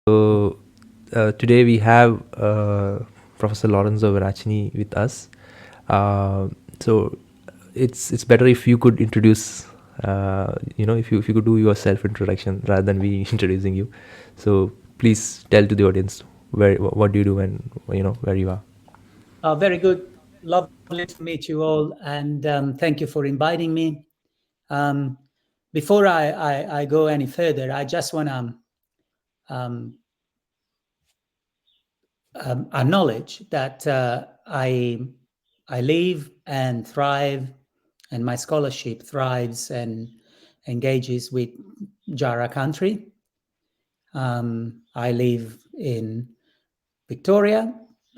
So today we have Professor Lorenzo Veracini with us. Uh, so it's better if you could introduce, if you could do your self introduction rather than me introducing you. So please tell to the audience what do you do and where you are. Very good. Lovely to meet you all. And thank you for inviting me. Um, before I go any further, I just want to um, acknowledge that I live and thrive, and my scholarship thrives and engages with Jara country. I live in Victoria,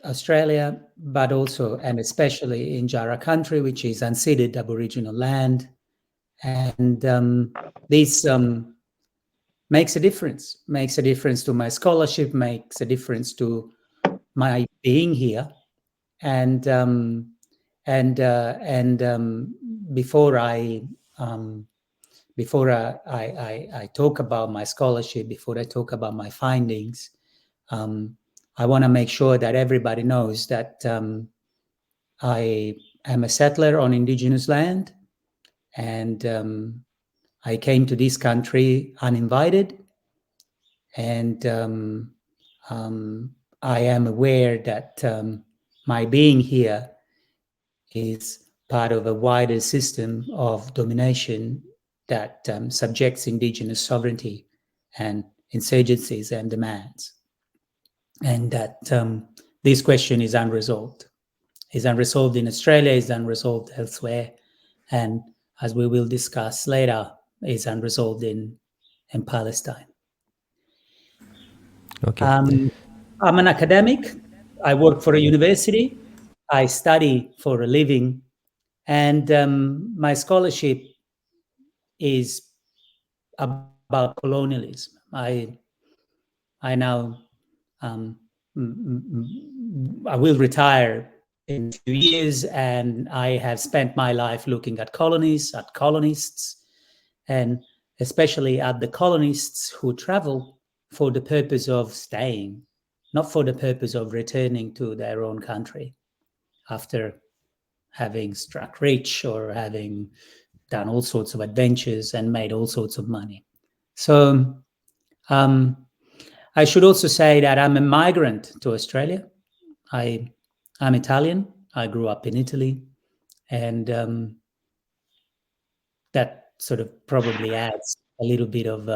Australia, but also and especially in Jara country, which is unceded Aboriginal land. And this makes a difference to my scholarship, makes a difference to my being here. And before I talk about my scholarship, before I talk about my findings, I want to make sure that everybody knows that I am a settler on Indigenous land, and I came to this country uninvited, and I am aware that my being here is part of a wider system of domination that subjects Indigenous sovereignty and insurgencies and demands, and that this question is unresolved. Is unresolved in Australia, is unresolved elsewhere, and as we will discuss later, is unresolved in Palestine. Okay. I'm an academic. I work for a university. I study for a living, and my scholarship is about colonialism. I now I will retire in 2 years, and I have spent my life looking at colonies, at colonists, and especially at the colonists who travel for the purpose of staying, not for the purpose of returning to their own country after having struck rich or having done all sorts of adventures and made all sorts of money. So um, I should also say that I'm a migrant to Australia. I'm Italian. I grew up in Italy, and that sort of probably adds a little bit of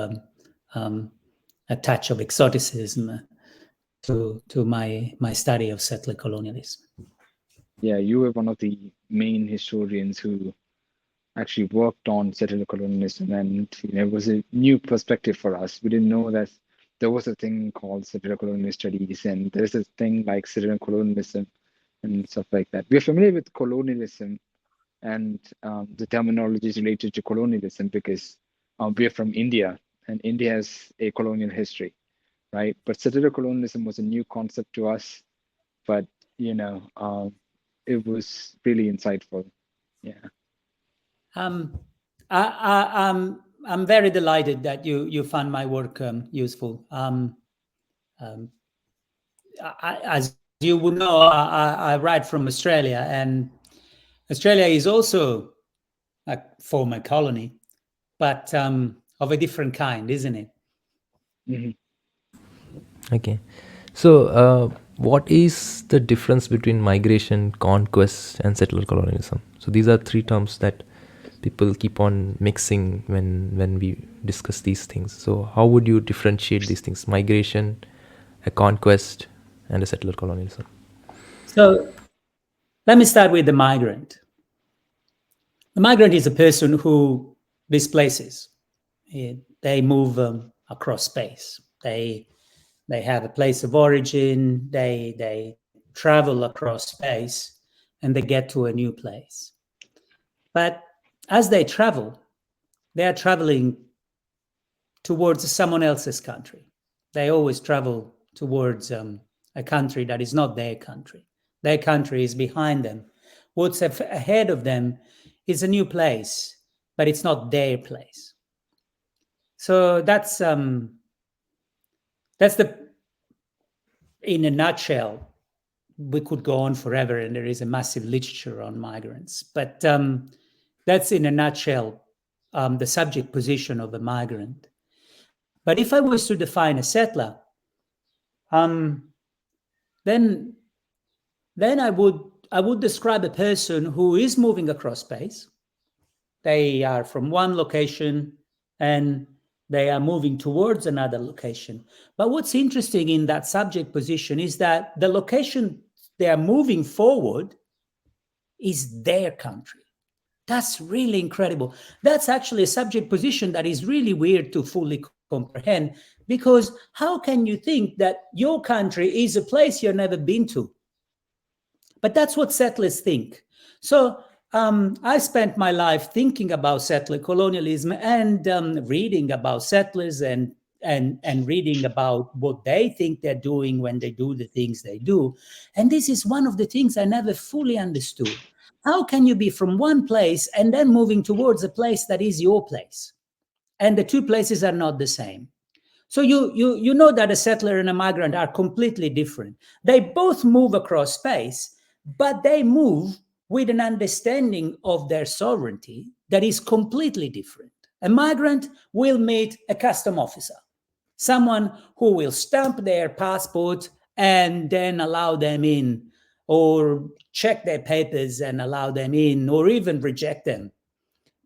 um, a touch of exoticism to my study of settler colonialism. Yeah, you were one of the main historians who actually worked on settler colonialism, and it was a new perspective for us. We didn't know that there was a thing called settler colonial studies, and there's a thing like settler colonialism and stuff like that. We're familiar with colonialism and the terminologies related to colonialism because we're from India, and India has a colonial history, right? But settler colonialism was a new concept to us, but it was really insightful. Yeah. Um, I'm very delighted that you found my work useful. Um, as you would know, I write from Australia, and Australia is also a former colony, but of a different kind, isn't it? Mhm. Okay. So what is the difference between migration, conquest, and settler colonialism? So these are three terms that people keep on mixing when we discuss these things. So how would you differentiate these things: migration, a conquest, and a settler colonialism? So let me start with the migrant. The migrant is a person who displaces. They move across space. They have a place of origin. They travel across space, and they get to a new place. But as they are traveling towards someone else's country. They always travel towards a country that is not their country. Their country is behind them. What's ahead of them is a new place, but it's not their place. So that's in a nutshell, we could go on forever, and there is a massive literature on migrants. But that's in a nutshell the subject position of a migrant. But if I was to define a settler, then I would describe a person who is moving across space. They are from one location and they are moving towards another location. But what's interesting in that subject position is that the location they are moving forward is their country. That's really incredible. That's actually a subject position that is really weird to fully comprehend, because how can you think that your country is a place you've never been to? But that's what settlers think. So I spent my life thinking about settler colonialism and reading about settlers and reading about what they think they're doing when they do the things they do. And this is one of the things I never fully understood. How can you be from one place and then moving towards a place that is your place? And the two places are not the same. So you know that a settler and a migrant are completely different. They both move across space, but they move with an understanding of their sovereignty that is completely different. A migrant will meet a custom officer, someone who will stamp their passport and then allow them in, or check their papers and allow them in, or even reject them.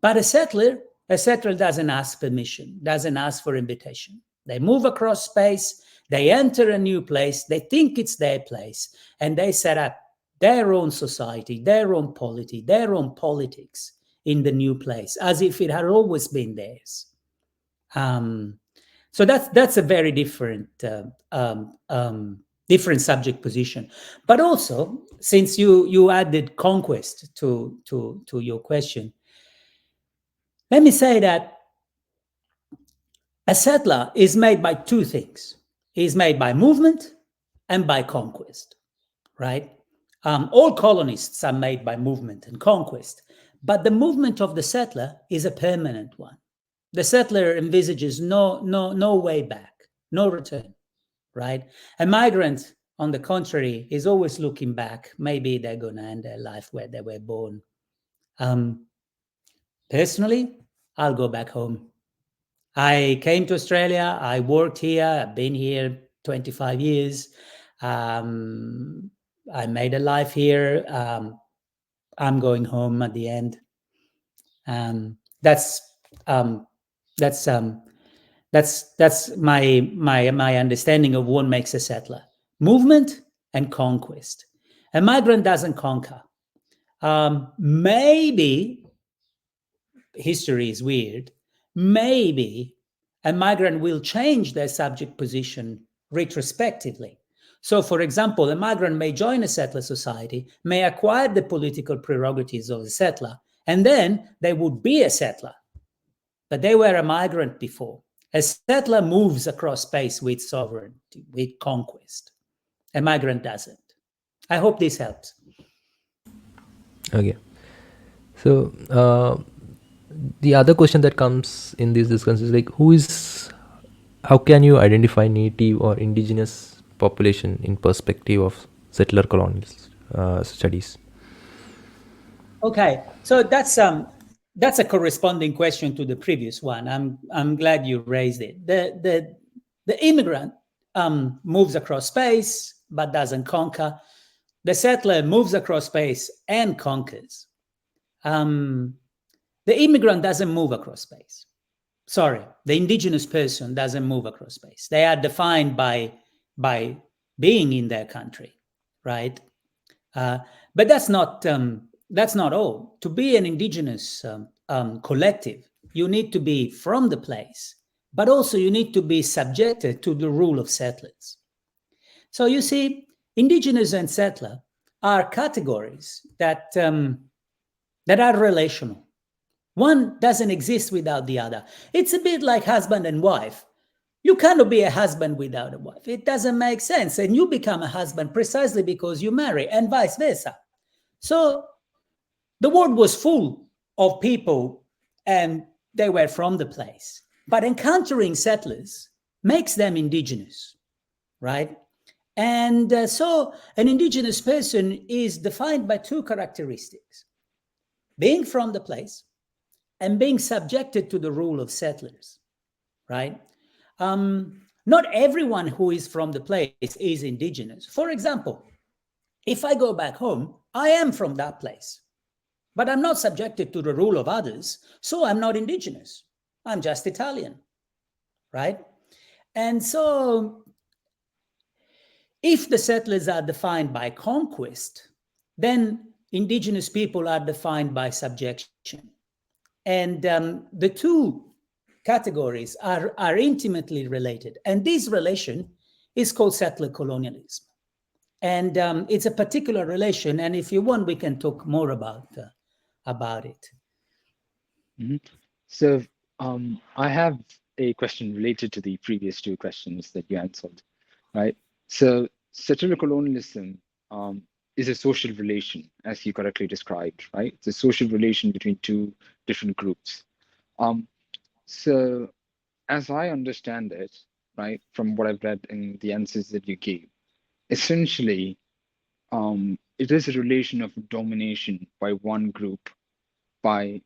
But a settler doesn't ask permission, doesn't ask for invitation. They move across space, they enter a new place, they think it's their place, and they set up their own society, their own polity, their own politics in the new place, as if it had always been theirs. So that's a very different different subject position. But also, since you added conquest to your question, let me say that a settler is made by two things. He's made by movement and by conquest, right? All colonists are made by movement and conquest, but the movement of the settler is a permanent one. The settler envisages no way back, no return, right? A migrant, on the contrary, is always looking back. Maybe they're going to end their life where they were born. Personally, I'll go back home. I came to Australia. I worked here. I've been here 25 years. I made a life here. I'm going home at the end. That's my understanding of what makes a settler: movement and conquest. A migrant doesn't conquer. Maybe history is weird. Maybe a migrant will change their subject position retrospectively. So, for example, a migrant may join a settler society, may acquire the political prerogatives of a settler, and then they would be a settler. But they were a migrant before. A settler moves across space with sovereignty, with conquest. A migrant doesn't. I hope this helps. Okay. So the other question that comes in these discussions is like, how can you identify native or indigenous population in perspective of settler colonial studies? Okay, so that's a corresponding question to the previous one. I'm glad you raised it. The immigrant moves across space but doesn't conquer. The settler moves across space and conquers. The immigrant doesn't move across space. Sorry, the indigenous person doesn't move across space. They are defined by being in their country, right? But that's not all. To be an indigenous collective, you need to be from the place, but also you need to be subjected to the rule of settlers. So you see, indigenous and settler are categories that are relational. One doesn't exist without the other. It's a bit like husband and wife. You cannot be a husband without a wife. It doesn't make sense. And you become a husband precisely because you marry, and vice versa. So the world was full of people and they were from the place. But encountering settlers makes them indigenous, right? And so an indigenous person is defined by two characteristics: being from the place and being subjected to the rule of settlers, right? Not everyone who is from the place is indigenous. For example, if I go back home, I am from that place, but I'm not subjected to the rule of others, so I'm not indigenous. I'm just Italian, right? And so if the settlers are defined by conquest, then indigenous people are defined by subjection. And the two categories are intimately related. And this relation is called settler colonialism. And it's a particular relation. And if you want, we can talk more about it. Mhm. So I have a question related to the previous two questions that you answered, right? So settler colonialism is a social relation, as you correctly described, right? It's a social relation between two different groups. Um, so as I understand it, right, from what I've read in the answers that you gave, essentially, it is a relation of domination by one group by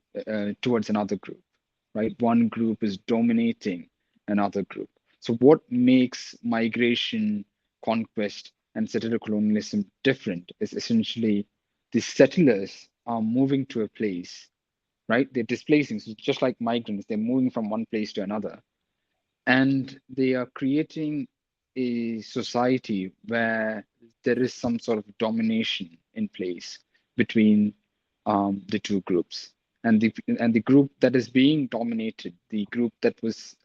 towards another group, right? One group is dominating another group. So what makes migration, conquest, and settler colonialism different is essentially the settlers are moving to a place, right? They're displacing, so just like migrants, they're moving from one place to another, and they are creating a society where there is some sort of domination in place between the two groups, and the group that is being dominated, the group that was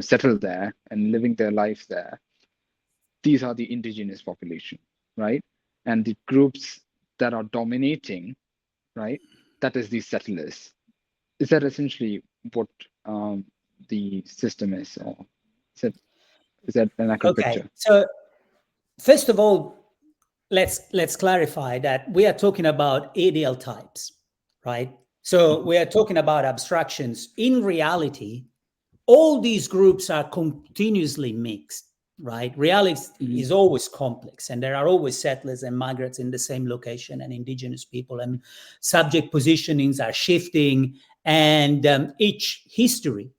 settled there and living their life there, these are the indigenous population, right? And the groups that are dominating, right, that is the settlers. Is that essentially what the system is, or is that an accurate Okay, picture? so first of all, let's clarify that we are talking about ideal types, right? So Mhm. we are talking about abstractions. In reality, all these groups are continuously mixed, right? Reality Mhm. is always complex, and there are always settlers and migrants in the same location, and indigenous people, and subject positionings are shifting, and each history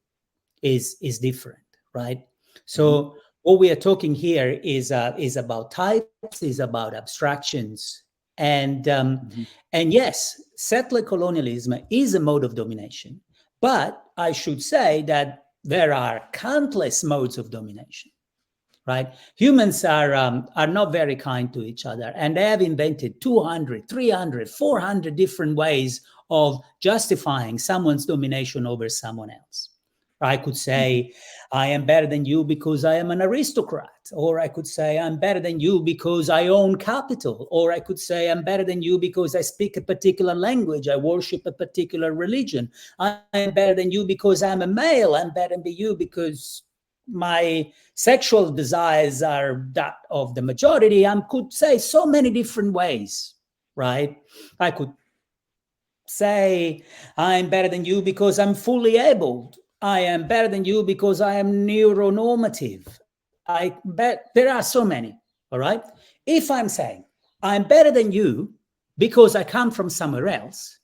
is different, right? Mhm. So what we are talking here is about types, is about abstractions, and Mhm. yes, settler colonialism is a mode of domination, but I should say that there are countless modes of domination, right? Humans are not very kind to each other, and they have invented 200, 300, 400 different ways of justifying someone's domination over someone else. I could Mhm. say, I am better than you because I am an aristocrat. Or I could say, I'm better than you because I own capital. Or I could say, I'm better than you because I speak a particular language. I worship a particular religion. I am better than you because I'm a male. I'm better than you because my sexual desires are that of the majority. I could say so many different ways, right? I could say, I'm better than you because I'm fully able. I am better than you because I am neuronormative. I bet there are so many. All right. If I'm saying I'm better than you because I come from somewhere else,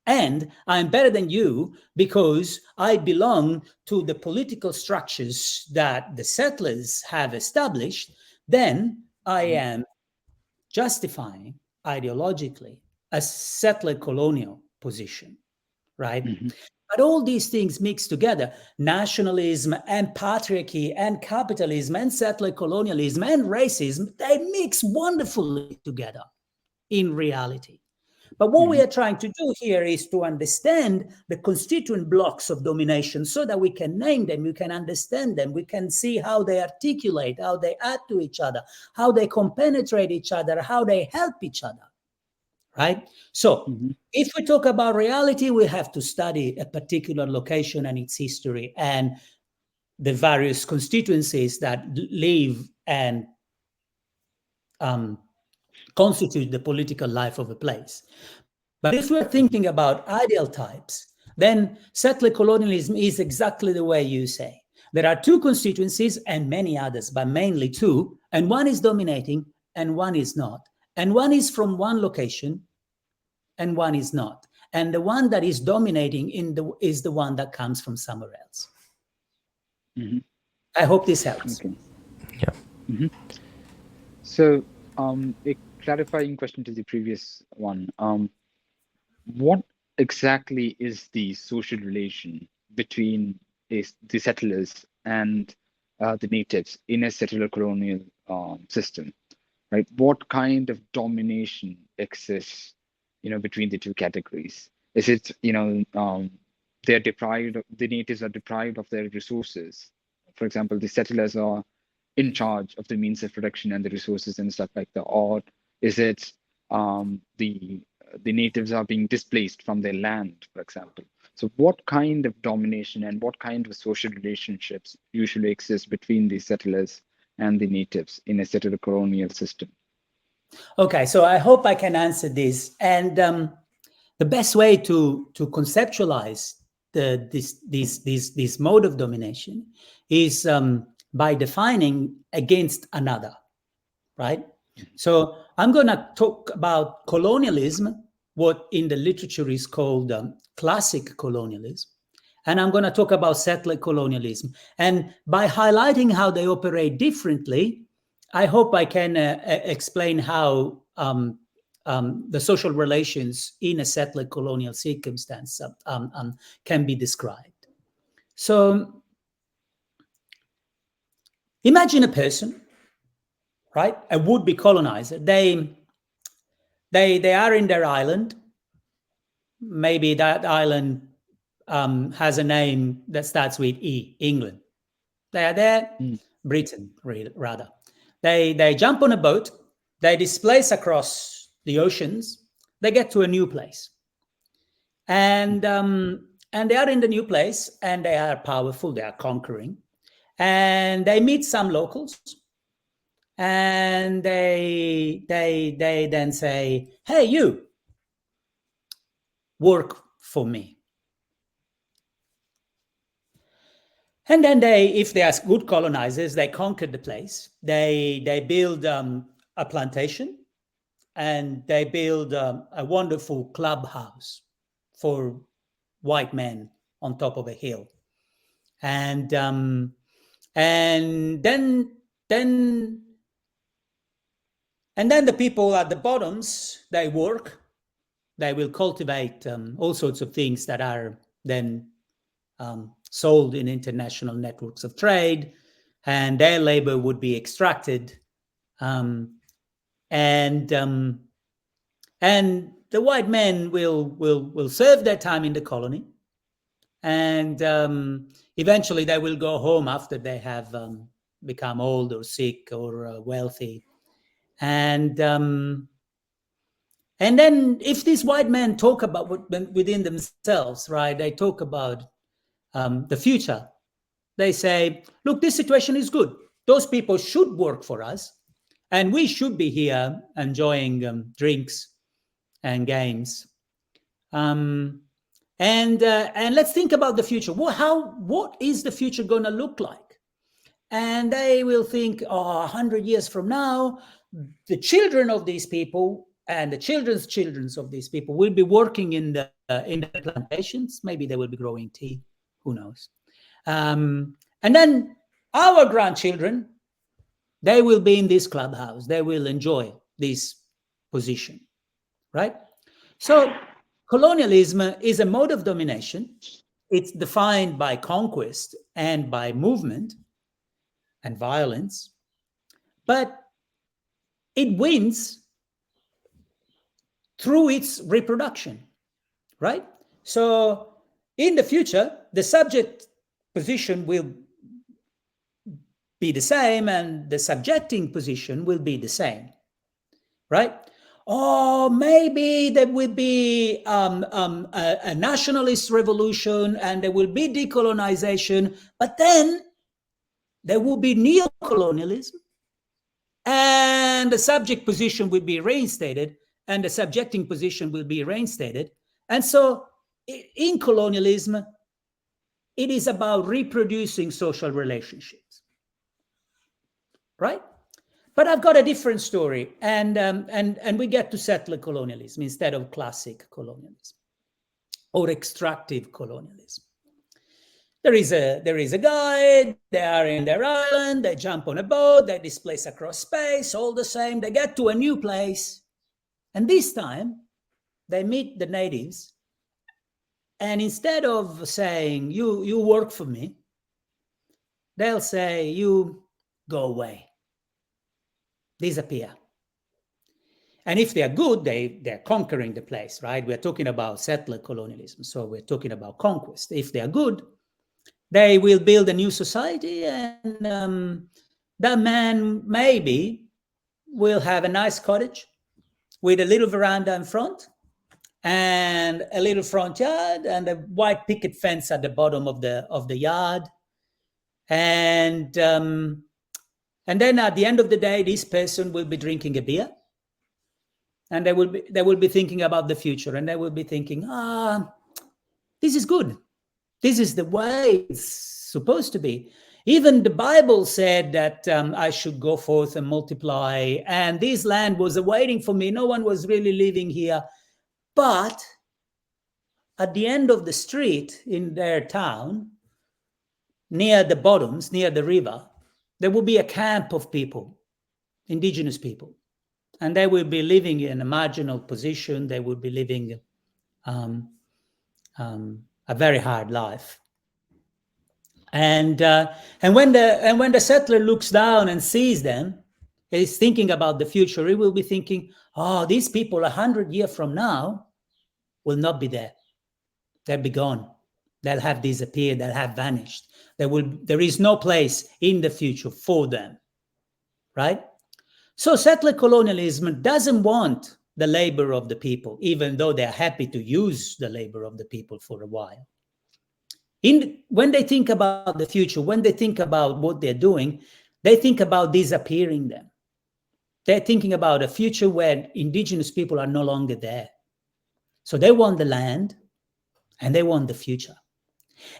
and I'm better than you because I belong to the political structures that the settlers have established, then I Mhm. am justifying ideologically a settler colonial position, right? Mhm. But all these things mix together: nationalism and patriarchy and capitalism and settler colonialism and racism, they mix wonderfully together in reality. But what we Mhm. are trying to do here is to understand the constituent blocks of domination so that we can name them, we can understand them, we can see how they articulate, how they add to each other, how they compenetrate each other, how they help each other, right? So Mhm. if we talk about reality, we have to study a particular location and its history and the various constituencies that live and um, constitute the political life of a place. But if we're Mhm. thinking about ideal types, then settler colonialism is exactly the way you say. There are two constituencies and many others, but mainly two, and one is dominating and one is not. And one is from one location and one is not. And the one that is dominating is the one that comes from somewhere else. Mm-hmm. I hope this helps. Okay. Yeah. Mm-hmm. So, a clarifying question to the previous one. What exactly is the social relation between the settlers and the natives in a settler colonial system, right? What kind of domination exists, between the two categories? Is it, they're deprived, the natives are deprived of their resources? For example, the settlers are in charge of the means of production and the resources and stuff like that, or is it the natives are being displaced from their land, for example? So what kind of domination and what kind of social relationships usually exist between the settlers and the natives in a settler colonial system? Okay, so I hope I can answer this. And the best way to conceptualize this mode of domination is by defining against another, right? So I'm going to talk about colonialism, what in the literature is called classic colonialism. And I'm going to talk about settler colonialism. And by highlighting how they operate differently, I hope I can explain how the social relations in a settler colonial circumstance can be described. So imagine a person, right? A would-be colonizer. They are in their island. Maybe that island has a name that starts with E, England. They are there, Britain, rather. They jump on a boat. They displace across the oceans. They get to a new place, and they are in the new place, and they are powerful. They are conquering, and they meet some locals. And they then say, "Hey, you, work for me." And then if they are good colonizers, they conquer the place. They build a plantation, and they build a wonderful clubhouse for white men on top of a hill. And then the people at the bottoms, they work. They will cultivate all sorts of things that are then sold in international networks of trade, and their labor would be extracted. And the white men will serve their time in the colony, and eventually they will go home after they have become old or sick or wealthy. And then if these white men talk about within themselves, right, they talk about the future. They say, look, this situation is good. Those people should work for us, and we should be here enjoying drinks and games. And let's think about the future. What is the future going to look like? And they will think, 100 years from now, the children of these people and the children's children of these people will be working in the plantations. Maybe they will be growing tea. Who knows? And then our grandchildren, they will be in this clubhouse. They will enjoy this position, right? So colonialism is a mode of domination. It's defined by conquest and by movement and violence, but it wins through its reproduction, right? So in the future, the subject position will be the same, and the subjecting position will be the same, right? Or maybe there will be a nationalist revolution, and there will be decolonization, but then there will be neocolonialism, and the subject position will be reinstated, and the subjecting position will be reinstated. And so in colonialism, it is about reproducing social relationships, right? But I've got a different story, and we get to settler colonialism instead of classic colonialism or extractive colonialism. There is a guy, they are in their island, they jump on a boat, they displace across space, all the same, they get to a new place, and this time they meet the natives, and instead of saying, you work for me, they'll say, you go away, disappear. And if they're good, they're conquering the place, right? We're talking about settler colonialism, so we're talking about conquest. If they're good, they will build a new society, and that man maybe will have a nice cottage with a little veranda in front and a little front yard and a white picket fence at the bottom of the yard. And then at the end of the day, this person will be drinking a beer, and they will be thinking about the future, and they will be thinking, this is good. This is the way it's supposed to be. Even the Bible said that I should go forth and multiply, and this land was awaiting for me. No one was really living here. But at the end of the street in their town, near the bottoms, near the river, there will be a camp of people, indigenous people, and they will be living in a marginal position. They will be living a very hard life. And when the settler looks down and sees them, he's thinking about the future. He will be thinking, these people 100 years from now will not be there. They'll be gone. They'll have disappeared. They'll have vanished. There is no place in the future for them, right? So settler colonialism doesn't want the labor of the people, even though they're happy to use the labor of the people for a while. When they think about the future, when they think about what they're doing, they think about disappearing them. They're thinking about a future where indigenous people are no longer there. So they want the land and they want the future.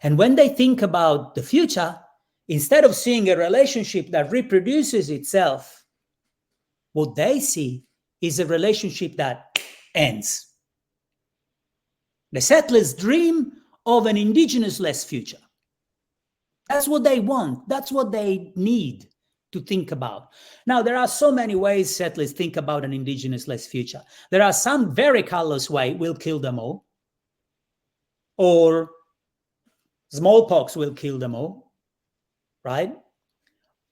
And when they think about the future, instead of seeing a relationship that reproduces itself, what they see is a relationship that ends. The settlers dream of an indigenous-less future. That's what they want. That's what they need to think about. Now, there are so many ways settlers think about an indigenous-less future. There are some very callous way, we'll kill them all. Or smallpox will kill them all, right?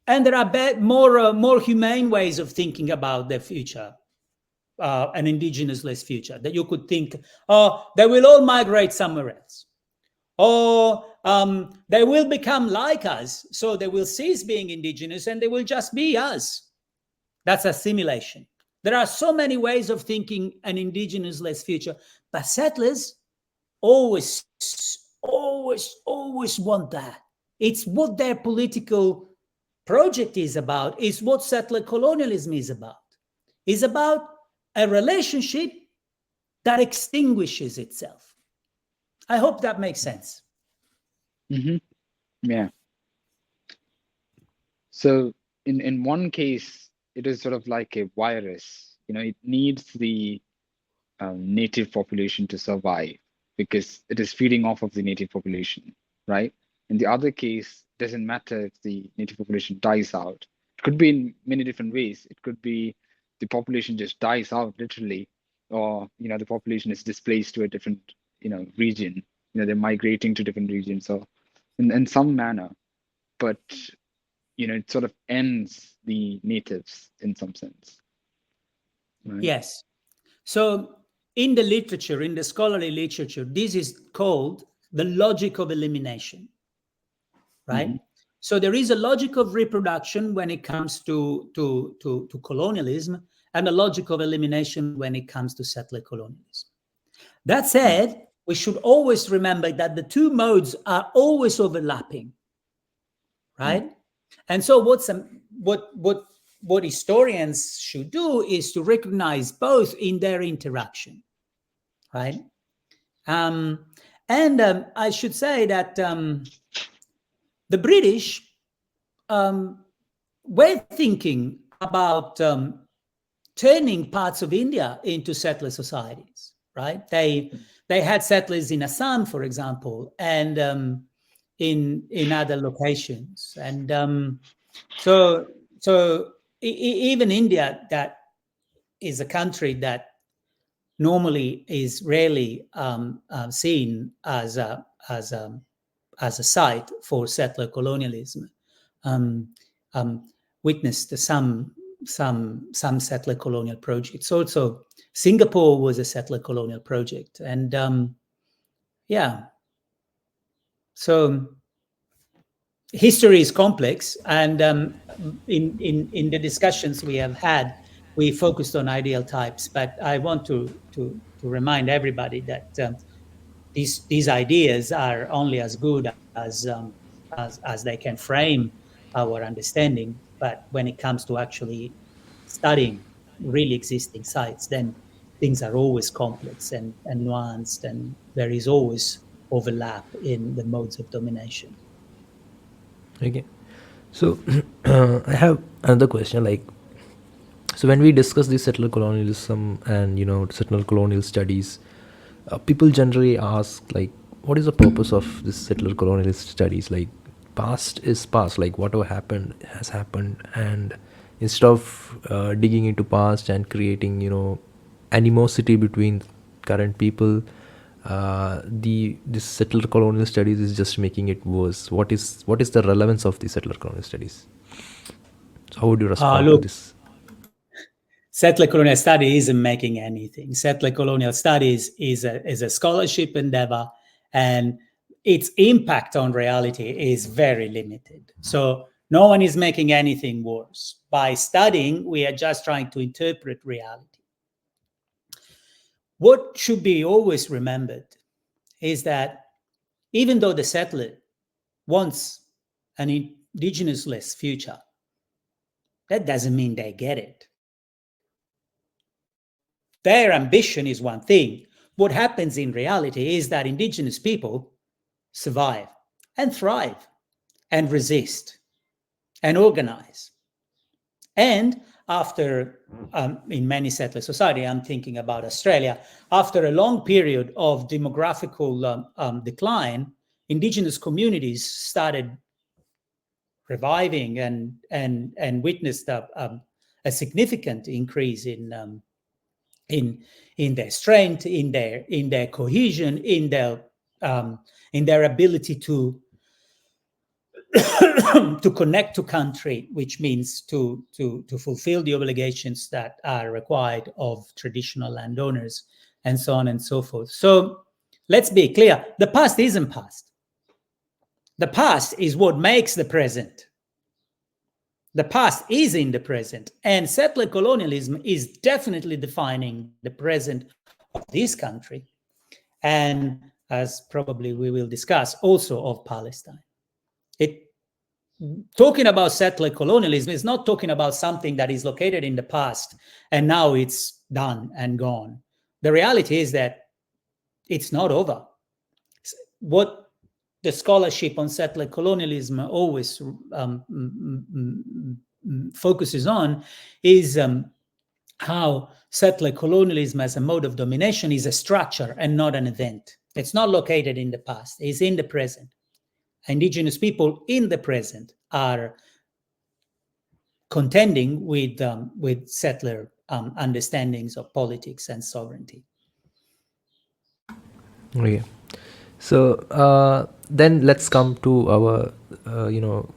And there are more humane ways of thinking about the future, an indigenous-less future, that you could think, they will all migrate somewhere else. Or they will become like us, so they will cease being indigenous and they will just be us. That's assimilation. There are so many ways of thinking an indigenous-less future, but settlers always want that. It's what their political project is about. It's what settler colonialism is about. It's about a relationship that extinguishes itself. I hope that makes sense. Mm-hmm. Yeah. So in one case, it is sort of like a virus. It needs the native population to survive because it is feeding off of the native population, right? In the other case, it doesn't matter if the native population dies out. It could be in many different ways. It could be the population just dies out literally, or the population is displaced to a different region. They're migrating to different regions, or in some manner, but it sort of ends the natives in some sense, right? Yes. So in the literature, in the scholarly literature, this is called the logic of elimination, right? Mm-hmm. So there is a logic of reproduction when it comes to colonialism, and a logic of elimination when it comes to settler colonialism. That said, we should always remember that the two modes are always overlapping, right? Mm. And so what historians should do is to recognize both in their interaction, right? And And I should say that the British were thinking about turning parts of India into settler societies, right? They had settlers in Assam, for example, and in other locations, and so even India, that is a country that normally is rarely seen as a site for settler colonialism, um, um, witnessed some settler colonial projects. Also, Singapore was a settler colonial project, and yeah, so history is complex, and in the discussions we have had, we focused on ideal types. But I want to remind everybody that these ideas are only as good as they can frame our understanding. But when it comes to actually studying really existing sites, then things are always complex and nuanced, and there is always overlap in the modes of domination. Okay. So I have another question. Like, so when we discuss the settler colonialism and settler colonial studies, people generally ask, like, what is the purpose of this settler colonialist studies? Like, past is past. Like, whatever happened has happened, and instead of digging into past and creating animosity between current people, this settler colonial studies is just making it worse. What is the relevance of the settler colonial studies? So how would you respond to Look, this? settler colonial study isn't making anything. Settler colonial studies is a scholarship endeavor, and its impact on reality is very limited. So no one is making anything worse. By studying, we are just trying to interpret reality. What should be always remembered is that even though the settler wants an indigenous-less future, that doesn't mean they get it. Their ambition is one thing. What happens in reality is that indigenous people survive and thrive and resist and organize. And after, in many settler society, I'm thinking about Australia, after a long period of demographical decline, indigenous communities started reviving and witnessed a significant increase in their strength, in their cohesion, in their ability to to connect to country, which means to fulfill the obligations that are required of traditional landowners, and so on and so forth. So let's be clear: the past isn't past. The past is what makes the present. The past is in the present, and settler colonialism is definitely defining the present of this country, and as probably we will discuss, also of Palestine. Talking about settler colonialism is not talking about something that is located in the past and now it's done and gone. The reality is that it's not over. What the scholarship on settler colonialism always focuses on is how settler colonialism as a mode of domination is a structure and not an event. It's not located in the past, it's in the present. Indigenous people in the present are contending with settler understandings of politics and sovereignty. Okay. So then let's come to our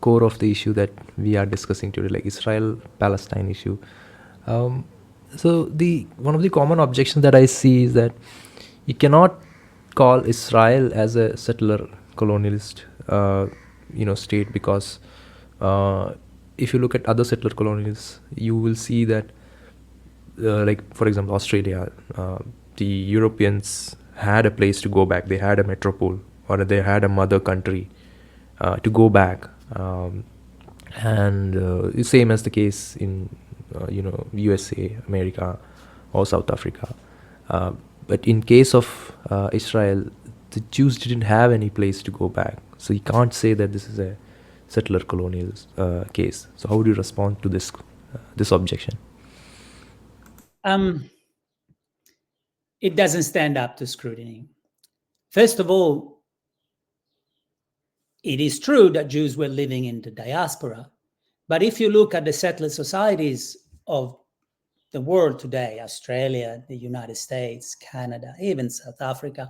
core of the issue that we are discussing today, like Israel-Palestine issue. So one of the common objections that I see is that you cannot call Israel as a settler colonialist state, because if you look at other settler colonies, you will see that like, for example, Australia, the Europeans had a place to go back. They had a metropole, or they had a mother country to go back, and the same as the case in USA, America, or South Africa. But in case of Israel, the Jews didn't have any place to go back. So you can't say that this is a settler colonial case. So how would you respond to this objection? It doesn't stand up to scrutiny. First of all, it is true that Jews were living in the diaspora, but if you look at the settler societies of the world today, Australia, the United States, Canada, even South Africa,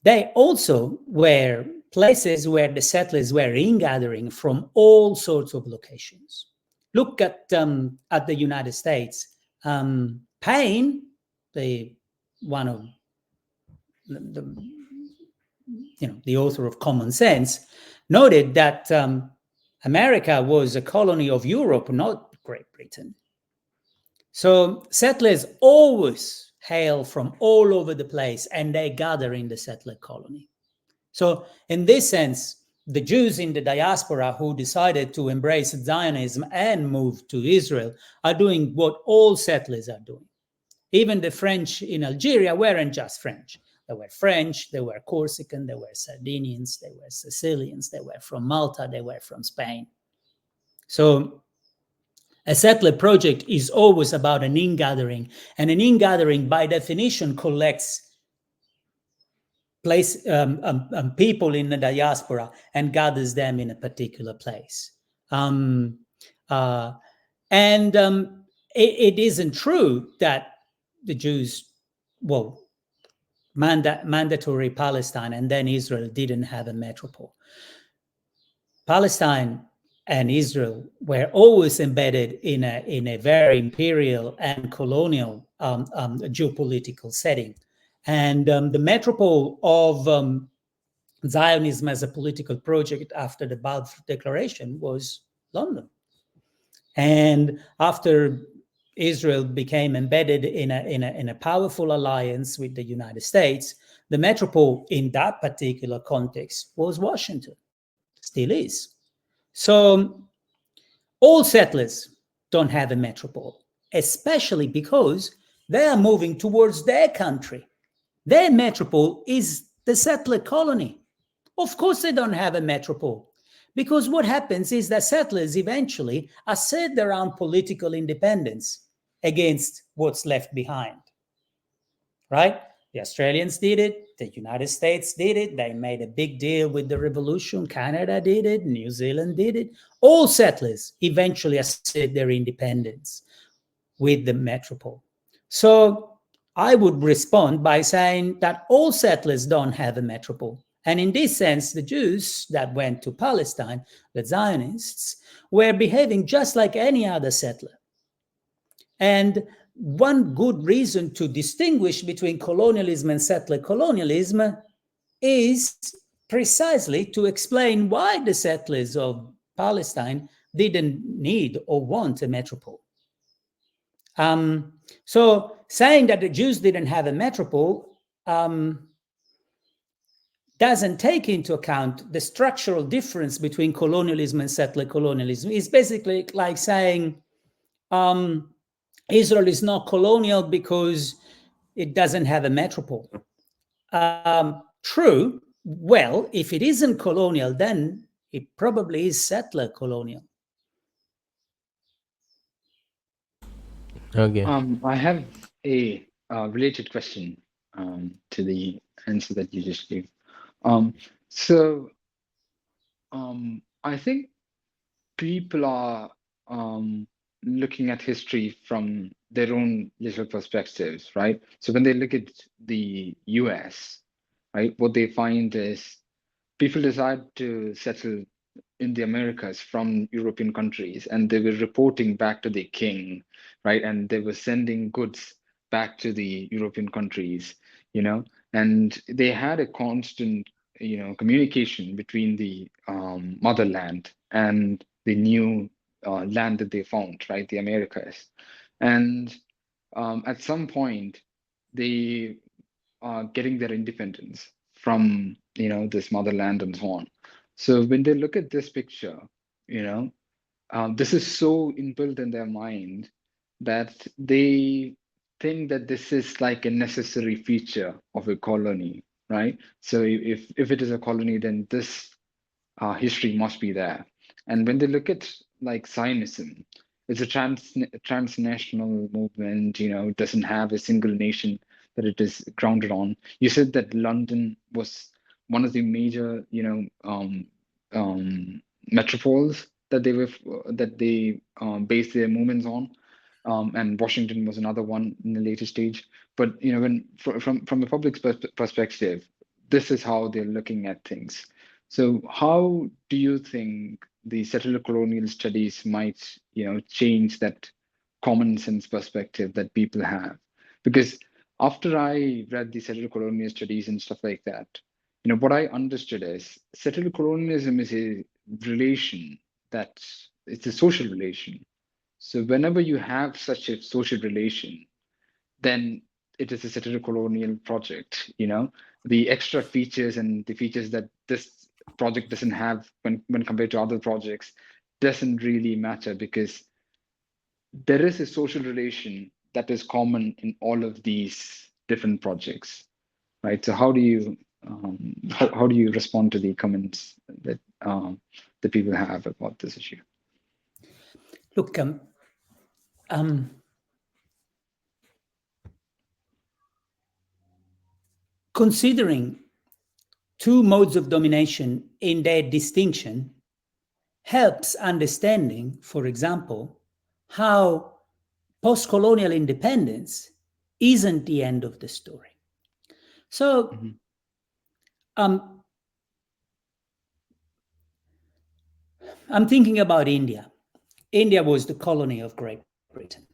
they also were places where the settlers were ingathering from all sorts of locations. Look at the United States. Paine, one of the author of Common Sense, noted that America was a colony of Europe, not Great Britain. So settlers always hail from all over the place, and they gather in the settler colony. So in this sense, the Jews in the diaspora who decided to embrace Zionism and move to Israel are doing what all settlers are doing. Even the French in Algeria weren't just French. They were French, they were Corsican, they were Sardinians, they were Sicilians, they were from Malta, they were from Spain. So a settler project is always about an ingathering, and an ingathering by definition collects people in the diaspora and gathers them in a particular place. It isn't true that the Jews, mandatory Palestine and then Israel didn't have a metropole. Palestine and Israel were always embedded in a very imperial and colonial geopolitical setting. And the metropole of Zionism as a political project after the Balfour Declaration was London. And after Israel became embedded in a powerful alliance with the United States, the metropole in that particular context was Washington, still is. So all settlers don't have a metropole, especially because they are moving towards their country. Their metropole is the settler colony. Of course they don't have a metropole, because what happens is that settlers eventually assert their own political independence against what's left behind, right? The Australians did it. The United States did it. They made a big deal with the revolution. Canada did it. New Zealand did it. All settlers eventually assert their independence with the metropole. So I would respond by saying that all settlers don't have a metropole. And in this sense, the Jews that went to Palestine, the Zionists, were behaving just like any other settler. And one good reason to distinguish between colonialism and settler colonialism is precisely to explain why the settlers of Palestine didn't need or want a metropole. So saying that the Jews didn't have a metropole doesn't take into account the structural difference between colonialism and settler colonialism. It's basically like saying Israel is not colonial because it doesn't have a metropole. True. Well, if it isn't colonial, then it probably is settler colonial. Okay. I have a related question to the answer that you just gave. I think people are looking at history from their own little perspectives, right? So when they look at the US, right, what they find is people decide to settle in the Americas from European countries, and they were reporting back to the king, right? And they were sending goods back to the European countries, and they had a constant, communication between the motherland and the new land that they found, right? The Americas. And at some point, they are getting their independence from, this motherland and so on. So when they look at this picture, this is so inbuilt in their mind that they think that this is like a necessary feature of a colony, right? So if it is a colony, then this history must be there. And when they look at like Zionism, it's a transnational movement. It doesn't have a single nation that it is grounded on. You said that London was one of the major, metropoles that they based their movements on, and Washington was another one in the later stage. But when from the public's perspective, this is how they're looking at things. So how do you think the settler colonial studies might, change that common sense perspective that people have? Because after I read the settler colonial studies and stuff like that, what I understood is settler colonialism is a relation that it's a social relation. So whenever you have such a social relation, then it is a settler colonial project. The extra features and the features that this project doesn't have when compared to other projects doesn't really matter, because there is a social relation that is common in all of these different projects, right? So how do you respond to the comments that people have about this issue? Look, considering two modes of domination in their distinction helps understanding, for example, how post-colonial independence isn't the end of the story. So, I'm thinking about India. India was the colony of Great Britain.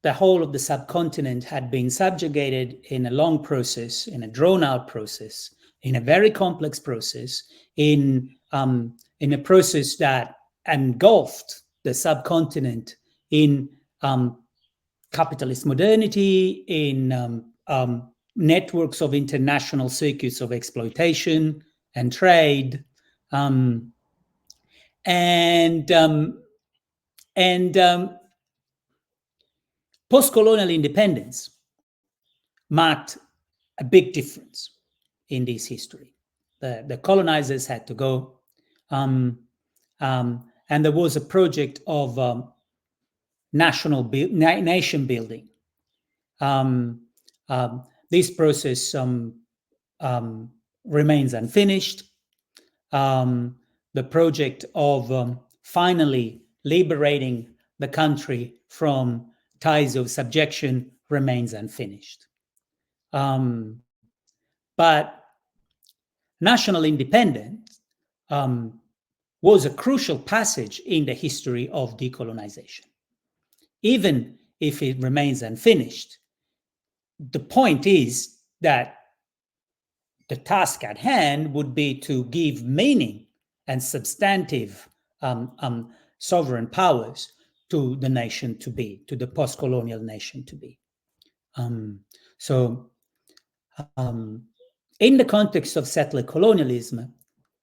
The whole of the subcontinent had been subjugated in a long process, in a drawn-out process, in a very complex process, in a process that engulfed the subcontinent in capitalist modernity, in networks of international circuits of exploitation and trade, post-colonial independence marked a big difference in this history. The colonizers had to go, and there was a project of nation building. This process remains unfinished. The project of finally liberating the country from ties of subjection remains unfinished. But national independence was a crucial passage in the history of decolonization. Even if it remains unfinished, the point is that the task at hand would be to give meaning and substantive sovereign powers to the nation to be, to the post-colonial nation to be. In the context of settler colonialism,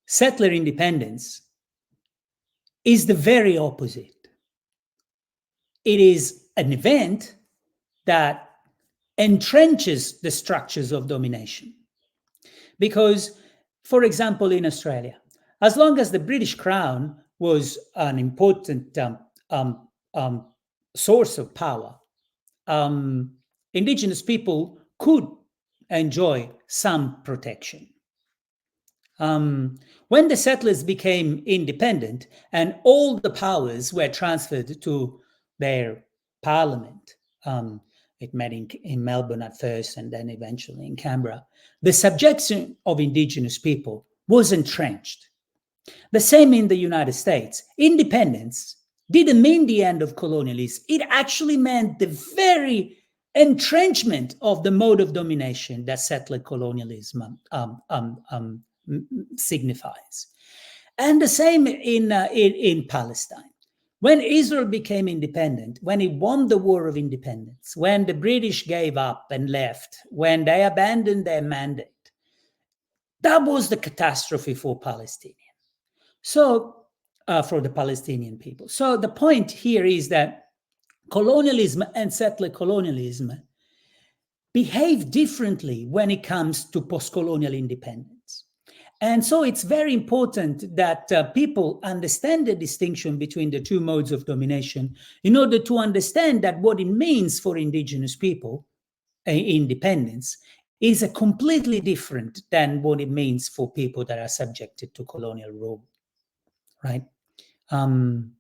settler independence is the very opposite. It is an event that entrenches the structures of domination. Because, for example, in Australia, as long as the British Crown was an important source of power, indigenous people could enjoy some protection. When the settlers became independent and all the powers were transferred to their parliament, it met in Melbourne at first and then eventually in Canberra, the subjection of indigenous people was entrenched. The same in the United States. Independence didn't mean the end of colonialism. It actually meant the very entrenchment of the mode of domination that settler colonialism signifies. And the same in Palestine. When Israel became independent, when it won the War of Independence, when the British gave up and left, when they abandoned their mandate, that was the catastrophe for Palestinians. So, for the Palestinian people. So the point here is that colonialism and settler colonialism, behave differently when it comes to post-colonial independence. And so it's very important that people understand the distinction between the two modes of domination in order to understand that what it means for indigenous people, independence, is a completely different than what it means for people that are subjected to colonial rule, right? And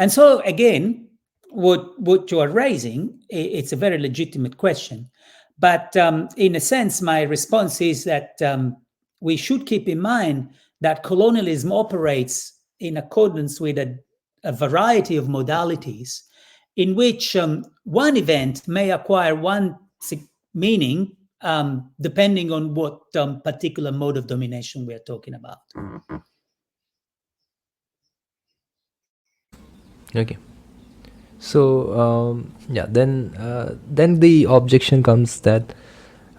so again, what you are raising, it's a very legitimate question. But in a sense, my response is that we should keep in mind that colonialism operates in accordance with a variety of modalities in which one event may acquire one meaning depending on what particular mode of domination we are talking about. Okay. So yeah, then the objection comes that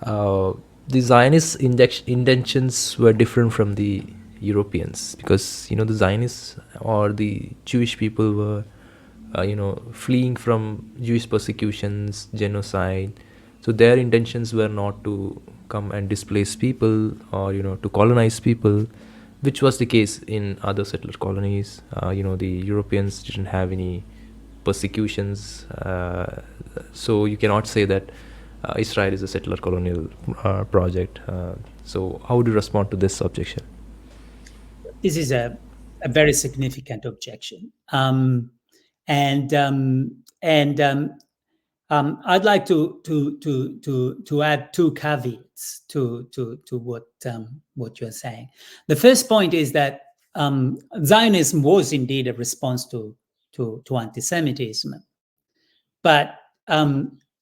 the Zionist intentions were different from the Europeans, because the Zionists or the Jewish people were fleeing from Jewish persecutions, genocide. So their intentions were not to come and displace people or to colonize people, which was the case in other settler colonies. The Europeans didn't have any persecutions, so you cannot say that Israel is a settler colonial project. So how would you respond to this objection? This is a very significant objection, and I'd like to add two caveats to what you're saying. The first point is that Zionism was indeed a response to anti-Semitism, but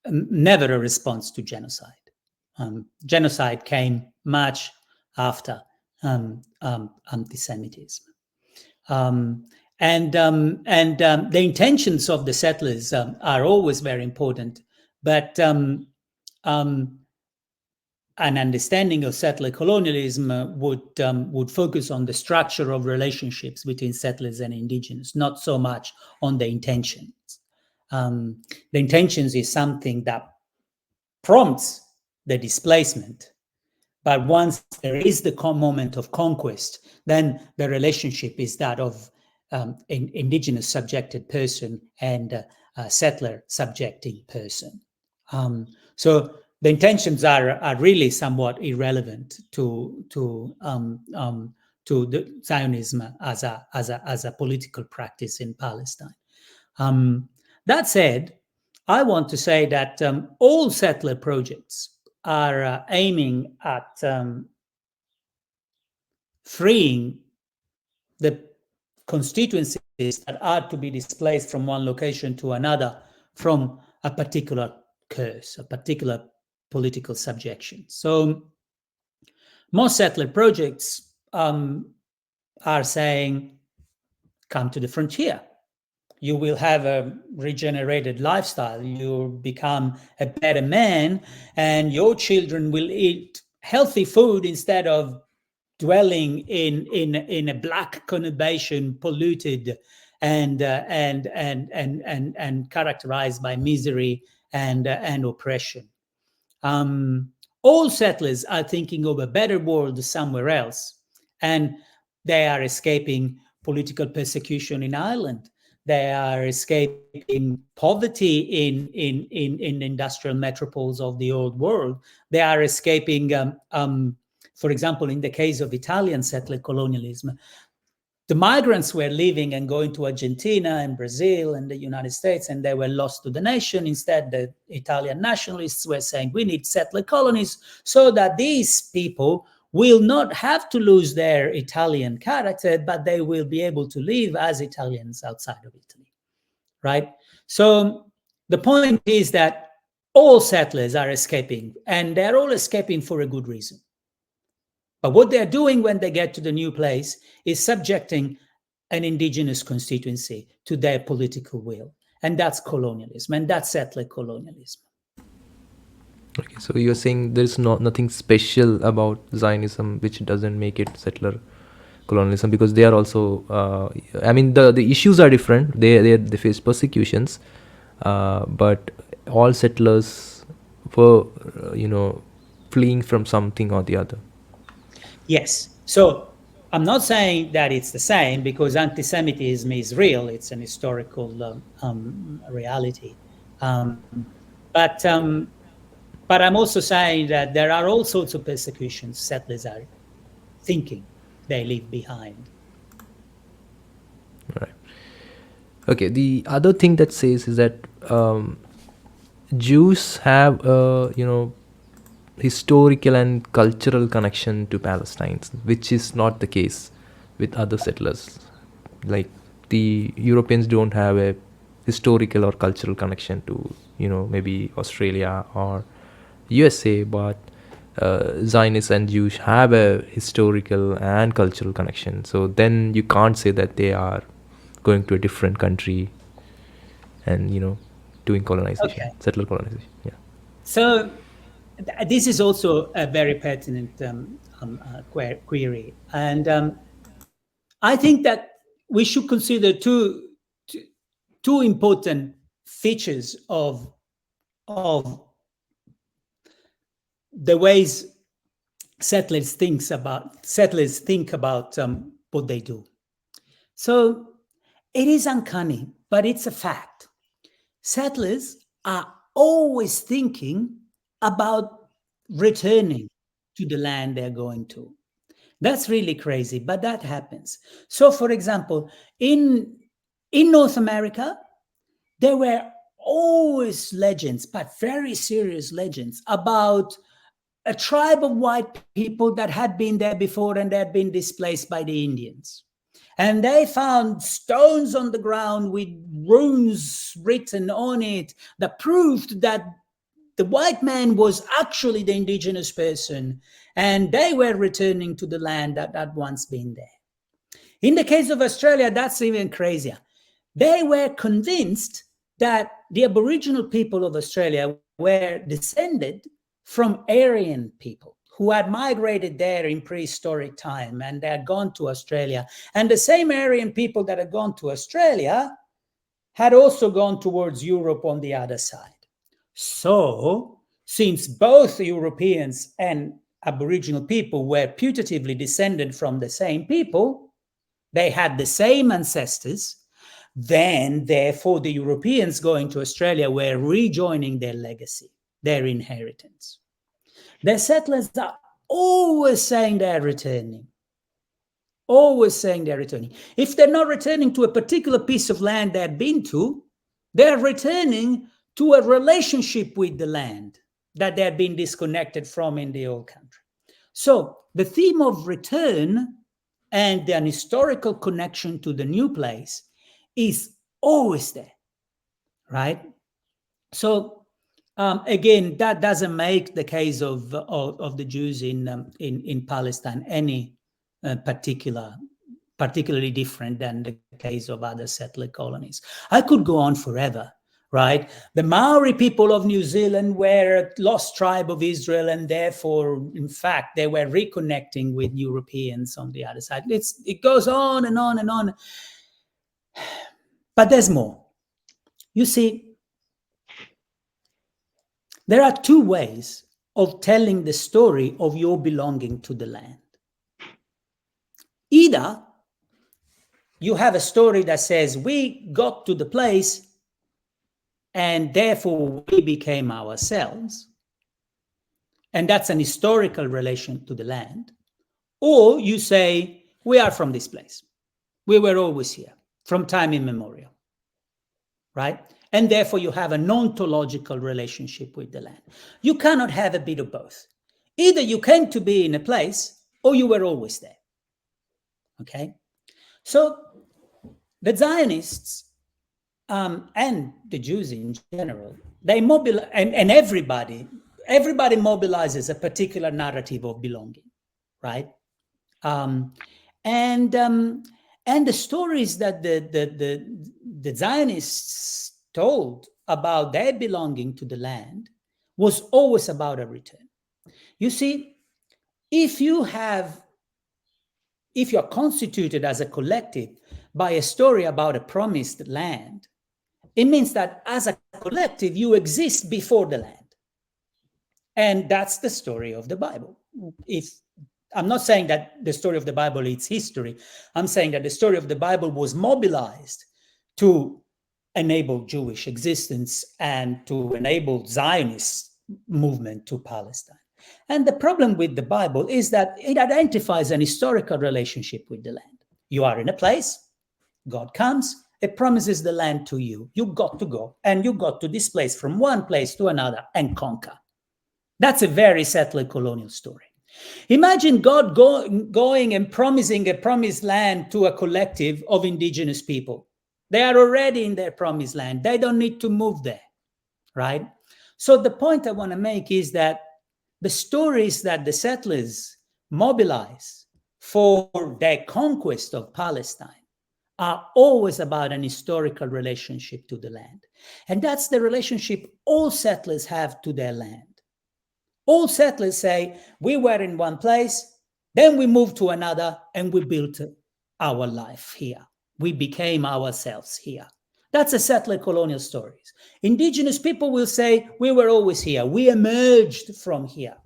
never a response to genocide. Genocide came much after anti-Semitism. And the intentions of the settlers are always very important, but an understanding of settler colonialism would focus on the structure of relationships between settlers and indigenous, not so much on the intentions. The intentions is something that prompts the displacement. But once there is the moment of conquest, then the relationship is that of indigenous subjected person and settler subjecting person. So the intentions are really somewhat irrelevant to the Zionism as a political practice in Palestine. That said, I want to say that all settler projects are aiming at freeing the constituencies that are to be displaced from one location to another from a particular curse, a particular political subjection. So most settler projects are saying, come to the frontier. You will have a regenerated lifestyle. You'll become a better man, and your children will eat healthy food instead of dwelling in a black conurbation, polluted and characterized by misery and oppression. All settlers are thinking of a better world somewhere else, and they are escaping political persecution in Ireland. They are escaping poverty in industrial metropoles of the old world. They are escaping, for example, in the case of Italian settler colonialism, the migrants were leaving and going to Argentina and Brazil and the United States, and they were lost to the nation. Instead, the Italian nationalists were saying, we need settler colonies so that these people will not have to lose their Italian character, but they will be able to live as Italians outside of Italy, right? So the point is that all settlers are escaping, and they're all escaping for a good reason. But what they're doing when they get to the new place is subjecting an indigenous constituency to their political will. And that's colonialism, and that's settler colonialism. Okay, so you're saying there's nothing special about Zionism which doesn't make it settler colonialism, because they are also, the issues are different. They face persecutions, but all settlers were, fleeing from something or the other. Yes. So I'm not saying that it's the same, because anti-Semitism is real. It's an historical reality. Um, but um, but I'm also saying that there are all sorts of persecutions settlers are thinking they leave behind. Right. Okay. The other thing that says is that Jews have a historical and cultural connection to Palestine, which is not the case with other settlers. Like the Europeans don't have a historical or cultural connection to maybe Australia or USA, but Zionists and Jews have a historical and cultural connection. So then you can't say that they are going to a different country and doing colonization, Okay. settler colonization. Yeah. So this is also a very pertinent query. And I think that we should consider two important features of the ways settlers think about what they do. So it is uncanny, but it's a fact. Settlers are always thinking about returning to the land they're going to. That's really crazy, but that happens. So, for example, in North America, there were always legends, but very serious legends, about a tribe of white people that had been there before and had been displaced by the Indians. And they found stones on the ground with runes written on it that proved that the white man was actually the indigenous person, and they were returning to the land that had once been there. In the case of Australia, that's even crazier. They were convinced that the Aboriginal people of Australia were descended from Aryan people who had migrated there in prehistoric time, and they had gone to Australia. And the same Aryan people that had gone to Australia had also gone towards Europe on the other side. So, since both Europeans and Aboriginal people were putatively descended from the same people, they had the same ancestors, then therefore the Europeans going to Australia were rejoining their legacy, their inheritance. The settlers are always saying they're returning. Always saying they're returning. If they're not returning to a particular piece of land they've been to, they're returning to a relationship with the land that they had been disconnected from in the old country. So the theme of return and an historical connection to the new place is always there, right? So again, that doesn't make the case of the Jews in Palestine any particularly different than the case of other settler colonies. I could go on forever, right? The Maori people of New Zealand were a lost tribe of Israel, and therefore, in fact, they were reconnecting with Europeans on the other side. It goes on and on and on. But there's more. You see, there are two ways of telling the story of your belonging to the land. Either you have a story that says we got to the place and therefore we became ourselves, and that's an historical relation to the land. Or you say we are from this place. We were always here from time immemorial, right? And therefore you have an ontological relationship with the land. You cannot have a bit of both. Either you came to be in a place or you were always there. Okay? So the Zionists and the Jews in general, they mobilize, and everybody mobilizes a particular narrative of belonging, right? And the stories that the Zionists told about their belonging to the land was always about a return. You see, if you're constituted as a collective by a story about a promised land, It means that as a collective, you exist before the land. And that's the story of the Bible. I'm not saying that the story of the Bible is history. I'm saying that the story of the Bible was mobilized to enable Jewish existence and to enable Zionist movement to Palestine. And the problem with the Bible is that it identifies an historical relationship with the land. You are in a place, God comes, it promises the land to you. You got to go, and you got to displace from one place to another and conquer. That's a very settler colonial story. Imagine God going and promising a promised land to a collective of indigenous people. They are already in their promised land. They don't need to move there, right? So the point I want to make is that the stories that the settlers mobilize for their conquest of Palestine are always about an historical relationship to the land. And that's the relationship all settlers have to their land. All settlers say, we were in one place, then we moved to another, and we built our life here. We became ourselves here. That's a settler colonial stories. Indigenous people will say, we were always here. We emerged from here.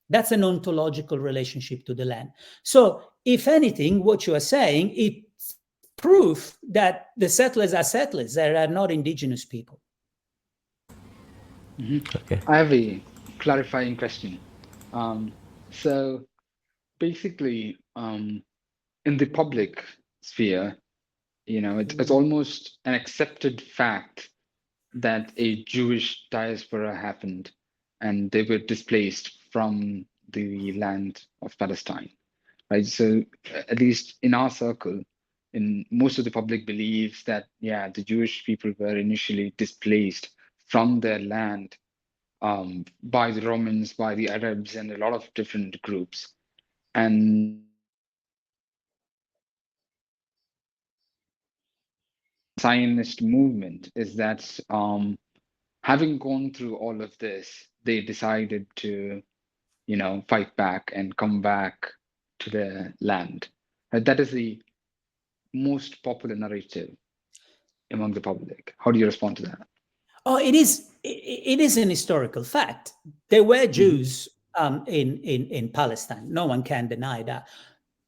That's an ontological relationship to the land. So, if anything, what you are saying, it's proof that the settlers are settlers. They are not indigenous people. Okay. I have a clarifying question. So basically, in the public sphere, it's almost an accepted fact that a Jewish diaspora happened and they were displaced from the land of Palestine, right? So at least in our circle, in most of the public believes that, yeah, the Jewish people were initially displaced from their land by the Romans, by the Arabs, and a lot of different groups. And Zionist movement is that having gone through all of this, they decided to, fight back and come back to their land. That is the most popular narrative among the public. How do you respond to that? Oh, it is an historical fact. There were Jews in Palestine. No one can deny that.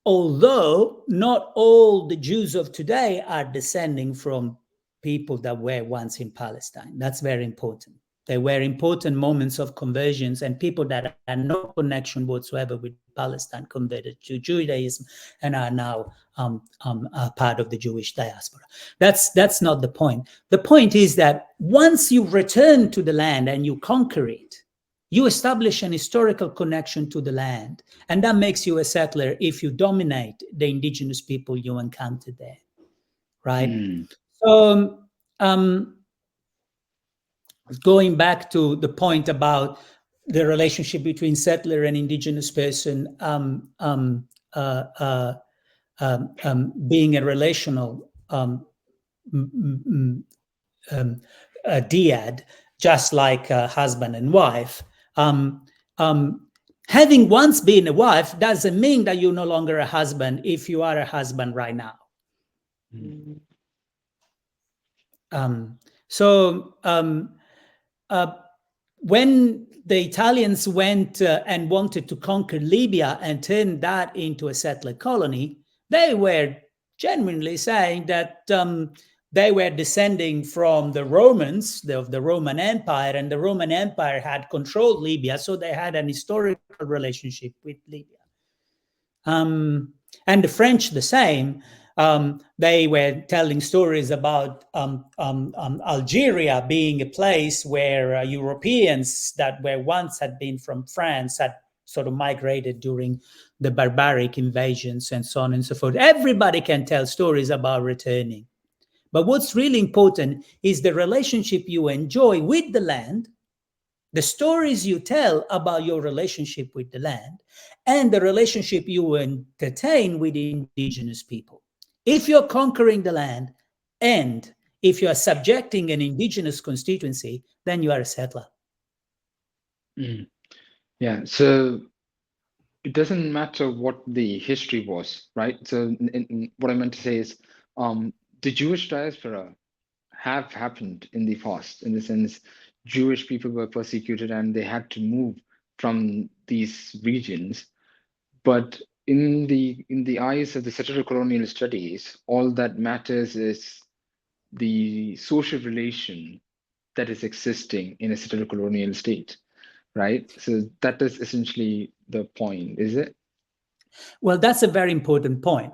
Although not all the Jews of today are descending from people that were once in Palestine. That's very important. There were important moments of conversions, and people that had no connection whatsoever with Palestine converted to Judaism and are now a part of the Jewish diaspora. That's not the point. The point is that once you return to the land and you conquer it, you establish an historical connection to the land, and that makes you a settler if you dominate the indigenous people you encounter there, right? So, going back to the point about the relationship between settler and indigenous person being a relational dyad, just like husband and wife. Having once been a wife doesn't mean that you're no longer a husband if you are a husband right now. When the Italians went and wanted to conquer Libya and turn that into a settler colony, they were genuinely saying that they were descending from the Romans, of the Roman Empire, and the Roman Empire had controlled Libya, so they had an historical relationship with Libya. And the French, the same. They were telling stories about Algeria being a place where Europeans that were once had been from France had sort of migrated during the barbaric invasions and so on and so forth. Everybody can tell stories about returning. But what's really important is the relationship you enjoy with the land, the stories you tell about your relationship with the land, and the relationship you entertain with indigenous people. If you're conquering the land and if you are subjecting an indigenous constituency, then you are a settler. Yeah, so it doesn't matter what the history was, right? So what I meant to say is the Jewish diaspora have happened in the past. In the sense, Jewish people were persecuted and they had to move from these regions. But in the eyes of the settler colonial studies, all that matters is the social relation that is existing in a settler colonial state, right? So that is essentially the point, is it? Well, that's a very important point.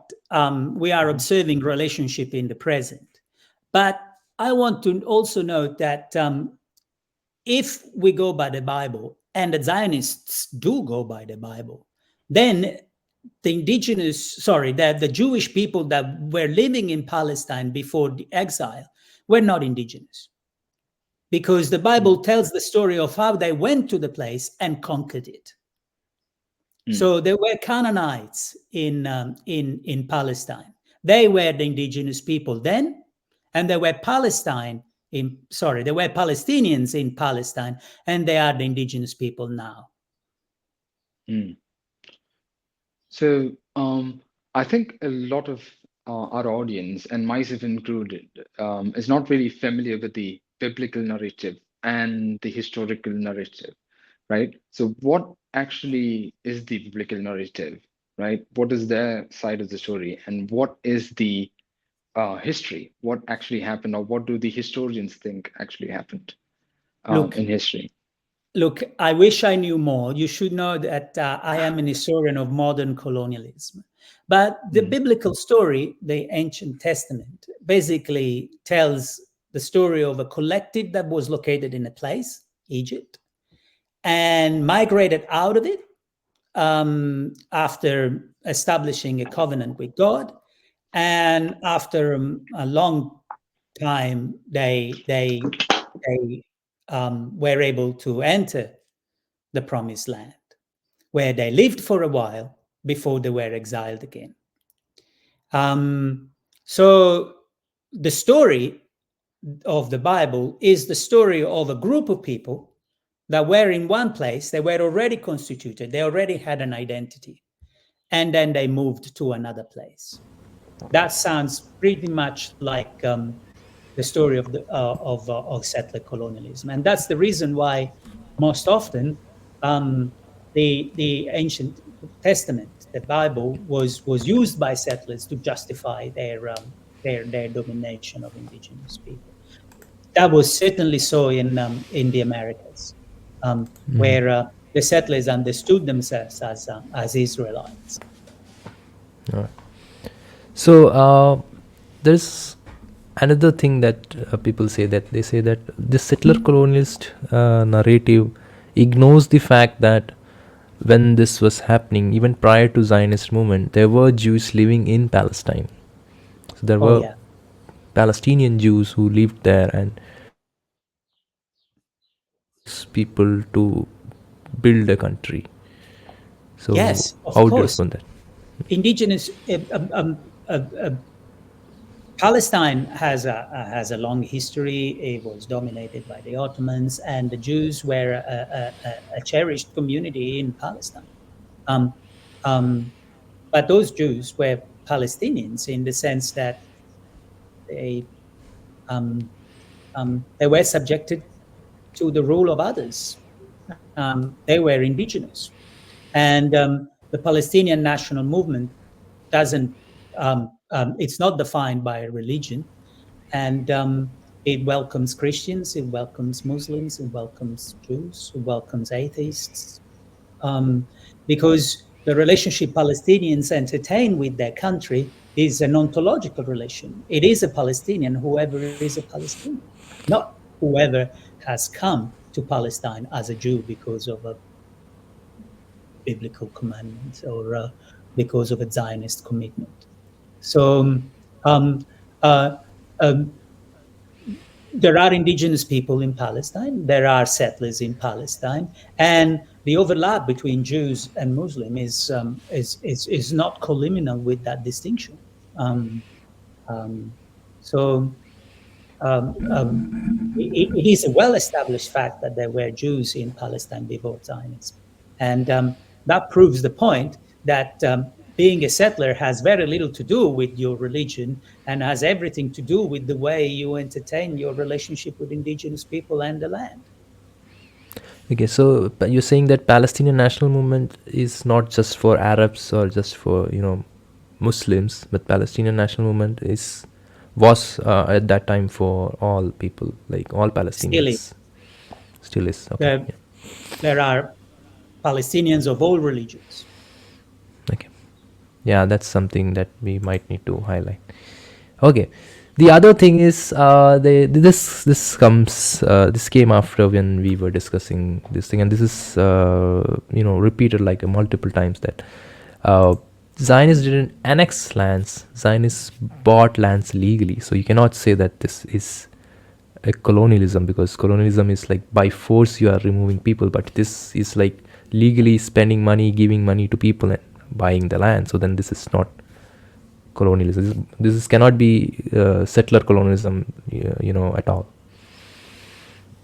We are observing relationship in the present. But I want to also note that if we go by the Bible, and the Zionists do go by the Bible, then the Jewish people that were living in Palestine before the exile were not indigenous. Because the Bible tells the story of how they went to the place and conquered it. So there were Canaanites in Palestine. They were the indigenous people then, and there were Palestinians in Palestine, and they are the indigenous people now. So I think a lot of our audience, and myself included, is not really familiar with the biblical narrative and the historical narrative, right? So what actually is the biblical narrative, right? What is their side of the story, and what is the history? What actually happened, or what do the historians think actually happened in history? Look, I wish I knew more. You should know that I am an historian of modern colonialism. But the biblical story, the Ancient Testament, basically tells the story of a collective that was located in a place, Egypt, and migrated out of it after establishing a covenant with God. And after a long time, they were able to enter the promised land, where they lived for a while before they were exiled again. So the story of the Bible is the story of a group of people that were in one place. They were already constituted. They already had an identity. And then they moved to another place. That sounds pretty much like the story of settler colonialism, and that's the reason why most often the Ancient Testament, the Bible, was used by settlers to justify their domination of indigenous people. That was certainly so in the Americas, where the settlers understood themselves as Israelites. All right. So there's another thing that people say, that they say that the settler colonialist narrative ignores the fact that when this was happening, even prior to Zionist movement, there were Jews living in Palestine. So there were Palestinian Jews who lived there, and people to build a country. So yes, of how do you course. respond to that? Indigenous Palestine has a long history. It was dominated by the Ottomans, and the Jews were a cherished community in Palestine. But those Jews were Palestinians in the sense that they were subjected to the rule of others. They were indigenous, and the Palestinian national movement doesn't. It's not defined by a religion, and it welcomes Christians, it welcomes Muslims, it welcomes Jews, it welcomes atheists, because the relationship Palestinians entertain with their country is an ontological relation. It is a Palestinian, whoever is a Palestinian, not whoever has come to Palestine as a Jew because of a biblical commandment or because of a Zionist commitment. So there are indigenous people in Palestine, there are settlers in Palestine, and the overlap between Jews and Muslim is not colliminal with that distinction. It is a well-established fact that there were Jews in Palestine before Zionism, and that proves the point that being a settler has very little to do with your religion and has everything to do with the way you entertain your relationship with indigenous people and the land. Okay, so you're saying that Palestinian national movement is not just for Arabs or just for Muslims, but Palestinian national movement was at that time for all people, like all Still, Palestinians. Still is. Okay. there, Yeah. there are Palestinians of all religions. Okay. Yeah, that's something that we might need to highlight. Okay. The other thing is this came after when we were discussing this thing, and this is repeated like multiple times that uh, Zionists didn't annex lands. Zionists bought lands legally. So you cannot say that this is a colonialism, because colonialism is like by force you are removing people, but this is like legally spending money, giving money to people and buying the land. So then this is not colonialism. This cannot be settler colonialism, at all.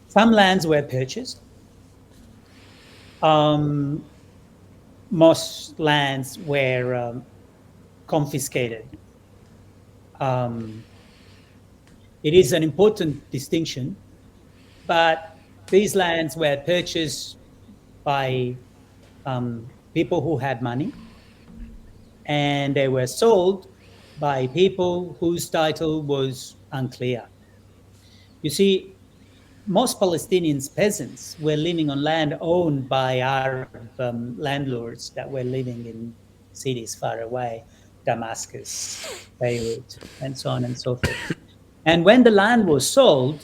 Some lands were purchased. Most lands were confiscated. It is an important distinction, but these lands were purchased by people who had money, and they were sold by people whose title was unclear. You see, most Palestinian peasants were living on land owned by Arab landlords that were living in cities far away, Damascus, Beirut, and so on and so forth. And when the land was sold,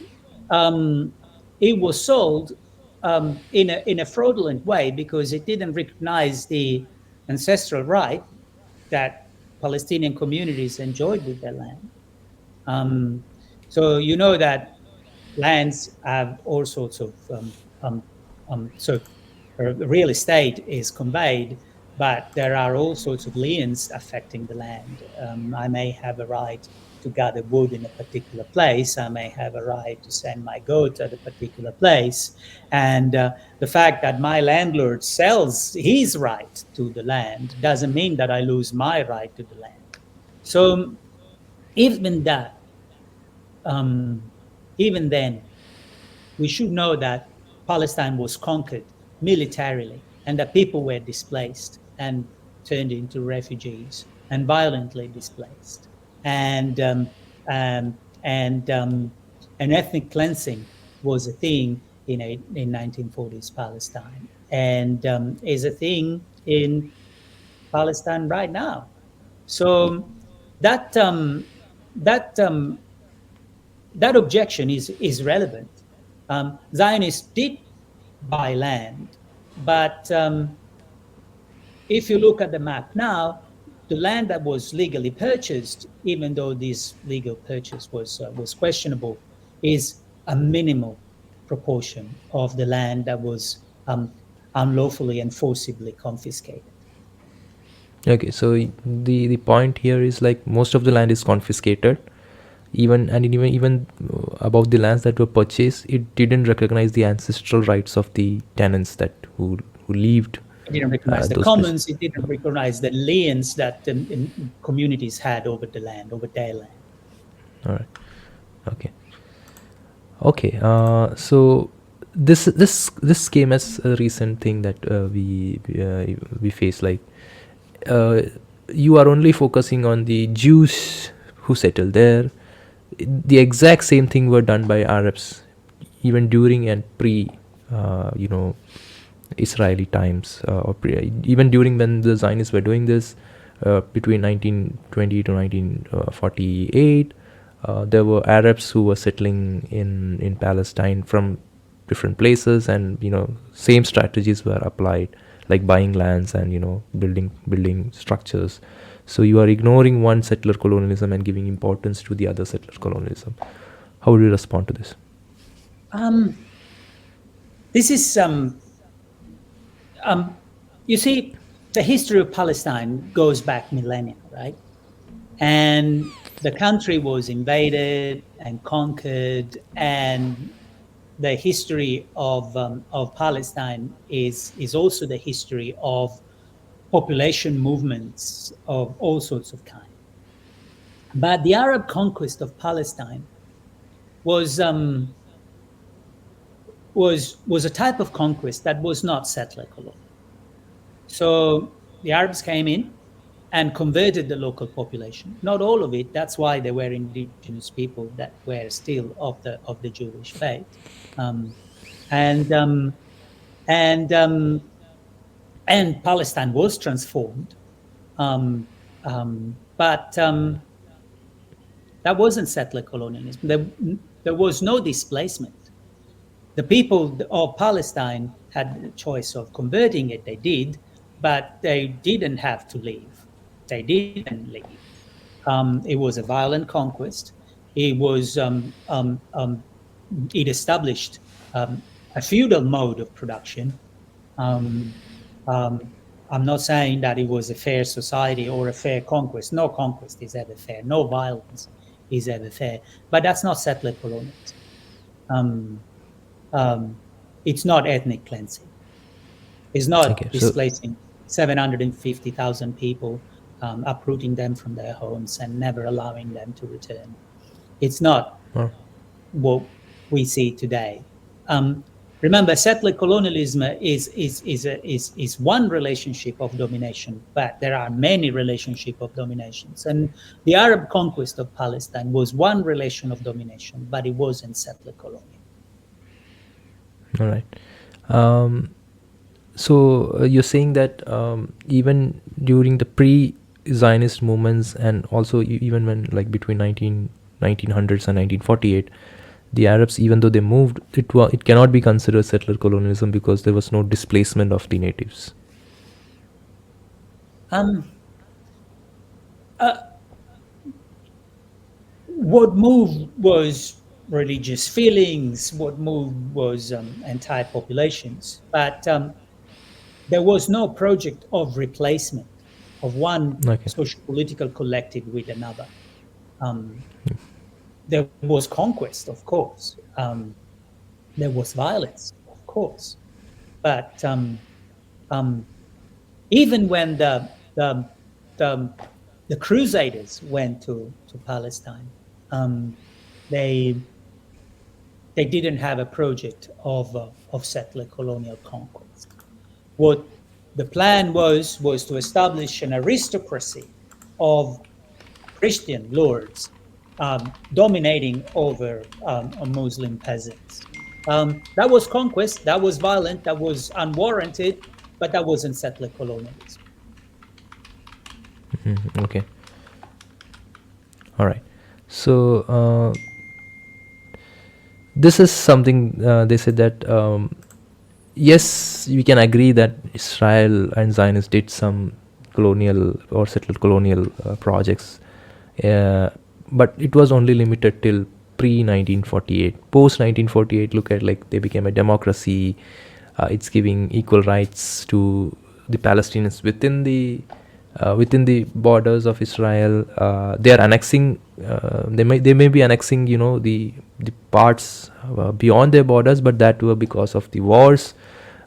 it was sold in a fraudulent way because it didn't recognize the ancestral right that Palestinian communities enjoyed with their land. So you know that lands have all sorts of real estate is conveyed, but there are all sorts of liens affecting the land. I may have a right to gather wood in a particular place. I may have a right to send my goat at a particular place. And the fact that my landlord sells his right to the land doesn't mean that I lose my right to the land. So even that, even then, we should know that Palestine was conquered militarily and that people were displaced and turned into refugees and violently displaced. And um, and an ethnic cleansing was a thing in 1940s Palestine, and is a thing in Palestine right now. So that that that objection is relevant. Zionists did buy land, but if you look at the map now, the land that was legally purchased, even though this legal purchase was questionable, is a minimal proportion of the land that was unlawfully and forcibly confiscated. Okay, so the point here is like most of the land is confiscated, even about the lands that were purchased, it didn't recognize the ancestral rights of the tenants that who lived. It didn't recognize the those commons. It didn't recognize the liens that communities had over the land, over their land. All right. Okay. Okay. So this came as a recent thing that we face. Like, you are only focusing on the Jews who settled there. The exact same thing were done by Arabs, even during and pre, Israeli times, even during when the Zionists were doing this, between 1920 to 1948. There were Arabs who were settling in Palestine from different places, and same strategies were applied, like buying lands and building structures. So you are ignoring one settler colonialism and giving importance to the other settler colonialism. How would you respond to this? This is you see, the history of Palestine goes back millennia, right? And the country was invaded and conquered, and the history of Palestine is also the history of population movements of all sorts of kind. But the Arab conquest of Palestine was a type of conquest that was not settler colonial. So the Arabs came in and converted the local population. Not all of it. That's why there were indigenous people that were still of the Jewish faith, and Palestine was transformed, but that wasn't settler colonialism. There was no displacement. The people of Palestine had the choice of converting it. They did, but they didn't have to leave. They didn't leave. It was a violent conquest. It was it established a feudal mode of production. I'm not saying that it was a fair society or a fair conquest. No conquest is ever fair. No violence is ever fair. But that's not settler colonialism. It's not ethnic cleansing. It's not displacing 750,000 people, uprooting them from their homes and never allowing them to return. It's not what we see today. Remember, settler colonialism is one relationship of domination, but there are many relationships of dominations. And the Arab conquest of Palestine was one relation of domination, but it wasn't settler colonial. All right. So you're saying that even during the pre-Zionist movements, and also even when, like, between 1900s and 1948, the Arabs, even though they moved, it cannot be considered settler colonialism because there was no displacement of the natives. What moved was religious feelings. What moved was anti-populations, but there was no project of replacement of one socio-political collective with another. There was conquest, of course. There was violence, of course. But even when the Crusaders went to Palestine, they didn't have a project of settler colonial conquest. What the plan was to establish an aristocracy of Christian lords dominating over Muslim peasants. That was conquest, that was violent, that was unwarranted, but that wasn't settler colonialism. Okay. All right. So this is something they said that yes, we can agree that Israel and Zionists did some colonial or settled colonial projects, but it was only limited till pre-1948. Post-1948, look at, like, they became a democracy. It's giving equal rights to the Palestinians within the borders of Israel. They are annexing. They may be annexing, the parts beyond their borders, but that were because of the wars.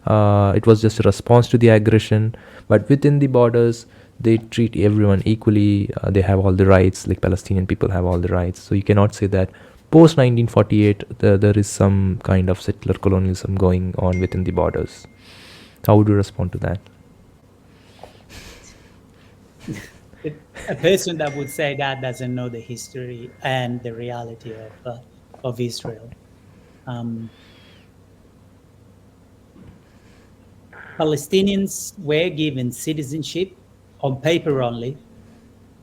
It was just a response to the aggression. But within the borders, they treat everyone equally. They have all the rights, like Palestinian people have all the rights. So you cannot say that post 1948 there is some kind of settler colonialism going on within the borders. How would you respond to that? A person that would say that doesn't know the history and the reality of Israel. Palestinians were given citizenship on paper only,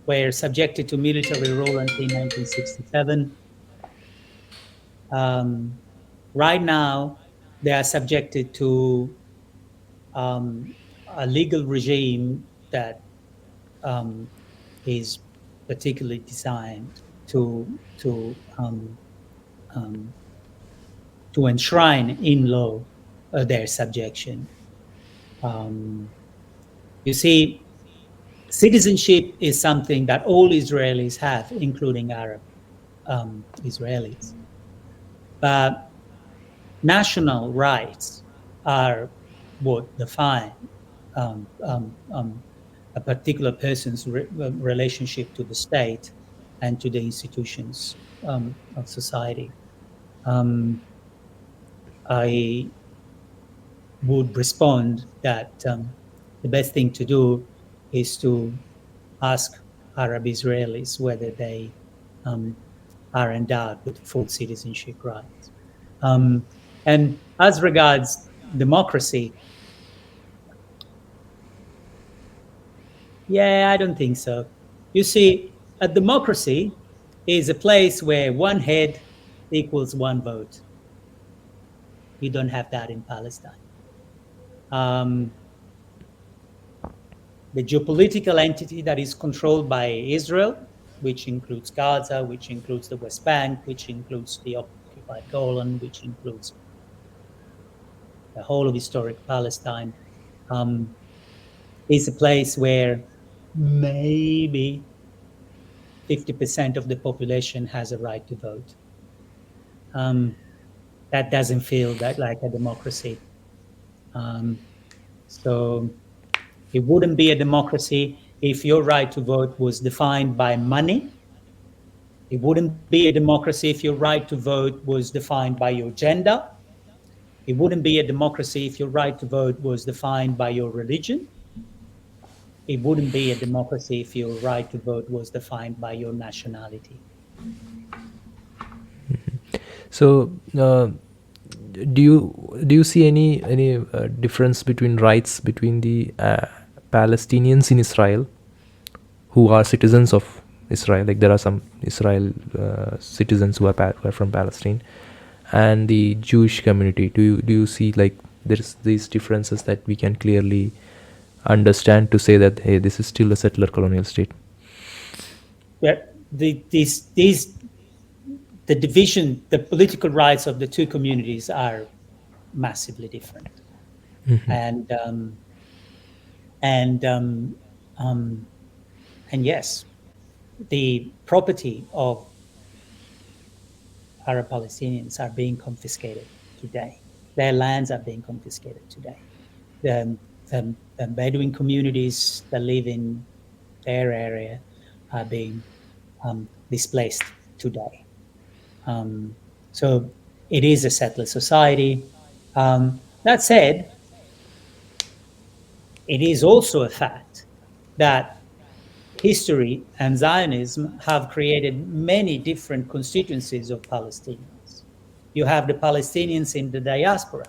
were subjected to military rule until 1967. Right now, they are subjected to a legal regime that is particularly designed to enshrine in law their subjection. You see, citizenship is something that all Israelis have, including Arab Israelis. But national rights are what define a particular person's relationship to the state and to the institutions of society. I would respond that the best thing to do is to ask Arab Israelis whether they are endowed with full citizenship rights. And as regards democracy, yeah, I don't think so. You see, a democracy is a place where one head equals one vote. You don't have that in Palestine. The geopolitical entity that is controlled by Israel, which includes Gaza, which includes the West Bank, which includes the occupied Golan, which includes the whole of historic Palestine, is a place where maybe 50% of the population has a right to vote. That doesn't feel that like a democracy. So it wouldn't be a democracy if your right to vote was defined by money. It wouldn't be a democracy if your right to vote was defined by your gender. It wouldn't be a democracy if your right to vote was defined by your religion. It wouldn't be a democracy if your right to vote was defined by your nationality. So, do you see any difference between rights between the Palestinians in Israel who are citizens of Israel? Like there are some Israel citizens who are from Palestine, and the Jewish community. Do you see like there's these differences that we can clearly understand to say that hey, this is still a settler colonial state? Yeah, the division, the political rights of the two communities are massively different, and yes, the property of Arab Palestinians are being confiscated today. Their lands are being confiscated today. The Bedouin communities that live in their area are being displaced today. So it is a settler society. That said, it is also a fact that history and Zionism have created many different constituencies of Palestinians. You have the Palestinians in the diaspora.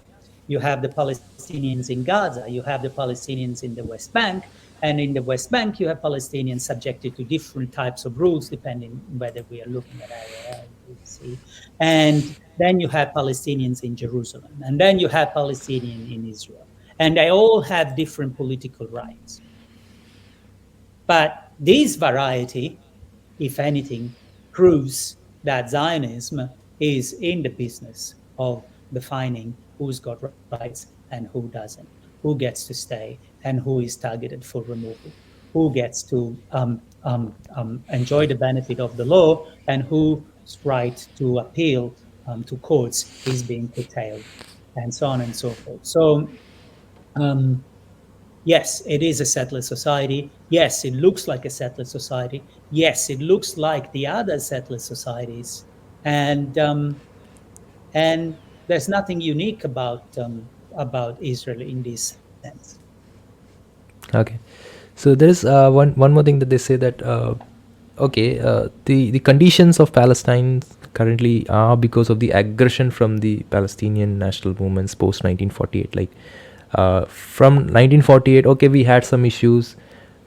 You have the Palestinians in Gaza. You have the Palestinians in the West Bank. And in the West Bank, you have Palestinians subjected to different types of rules, depending whether we are looking at Area A, B, C. And then you have Palestinians in Jerusalem. And then you have Palestinians in Israel. And they all have different political rights. But this variety, if anything, proves that Zionism is in the business of defining who's got rights and who doesn't, who gets to stay and who is targeted for removal, who gets to enjoy the benefit of the law and whose right to appeal to courts is being curtailed, and so on and so forth. So, yes, it is a settler society. Yes, it looks like a settler society. Yes, it looks like the other settler societies, and there's nothing unique about Israel in this sense. Okay, so there is one more thing that they say that the conditions of Palestine currently are because of the aggression from the Palestinian national movements post 1948. Like from 1948, okay, we had some issues.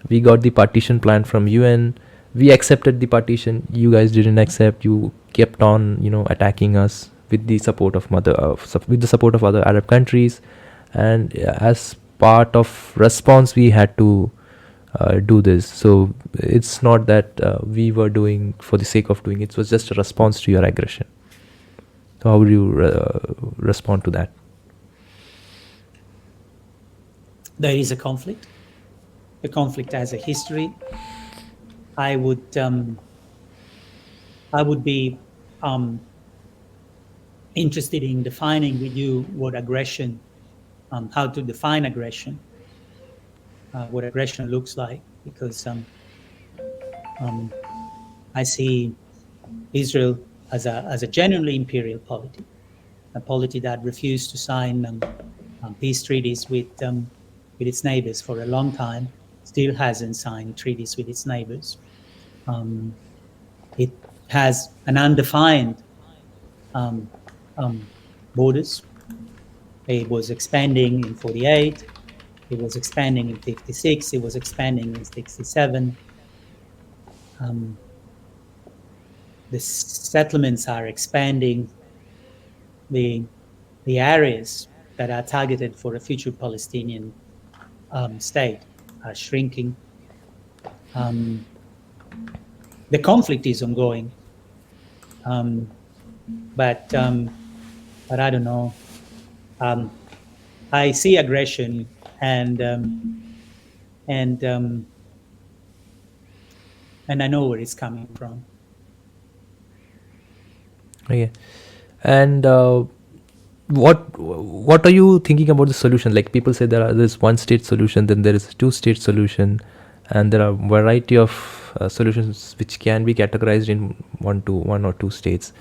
We got the partition plan from UN. We accepted the partition. You guys didn't accept. You kept on, attacking us with the support of other Arab countries, and as part of response, we had to do this. So it's not that we were doing for the sake of doing it. It was just a response to your aggression. So how would you respond to that? There is a conflict. The conflict has a history. I would be interested in defining with you what aggression, how to define aggression, what aggression looks like. because I see Israel as a genuinely imperial polity, a polity that refused to sign peace treaties with its neighbors for a long time, still hasn't signed treaties with its neighbors. It has an undefined um, borders. It was expanding in 48. It was expanding in 56. It was expanding in 67. The settlements are expanding. The areas that are targeted for a future Palestinian state are shrinking. The conflict is ongoing, but I don't know. I see aggression and and um, and I know where it's coming from. Okay. And what are you thinking about the solution? Like people say there's one state solution, then there is a two state solution, and there are variety of solutions which can be categorized in one or two states.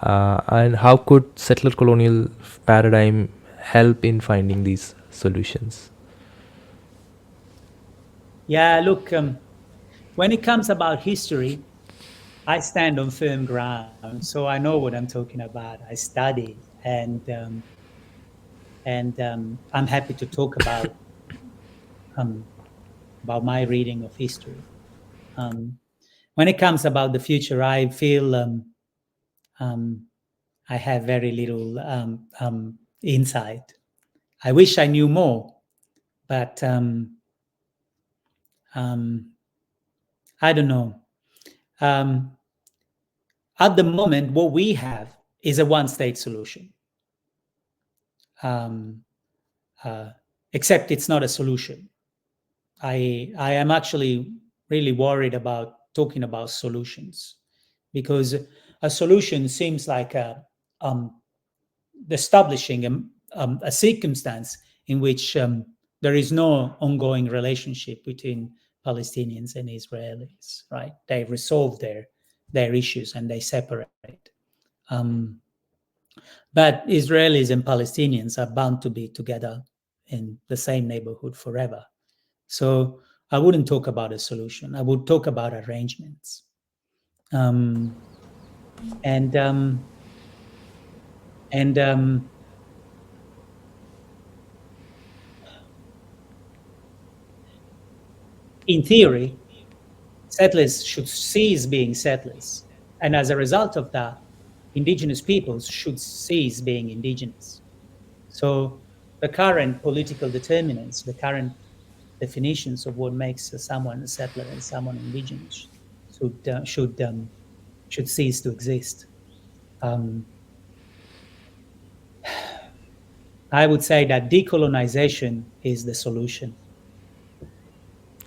And how could settler colonial paradigm help in finding these solutions? Yeah, look, when it comes about history, I stand on firm ground, so I know what I'm talking about. I study, and I'm happy to talk about my reading of history. When it comes about the future, I feel I have very little insight. I wish I knew more, but I don't know. At the moment, what we have is a one-state solution. Except it's not a solution. I am actually really worried about talking about solutions, because a solution seems like establishing a circumstance in which there is no ongoing relationship between Palestinians and Israelis, right? They resolve their issues and they separate. But Israelis and Palestinians are bound to be together in the same neighborhood forever. So I wouldn't talk about a solution. I would talk about arrangements. In theory, settlers should cease being settlers. And as a result of that, indigenous peoples should cease being indigenous. So the current political determinants, the current definitions of what makes someone a settler and someone indigenous should cease to exist. I would say that decolonization is the solution.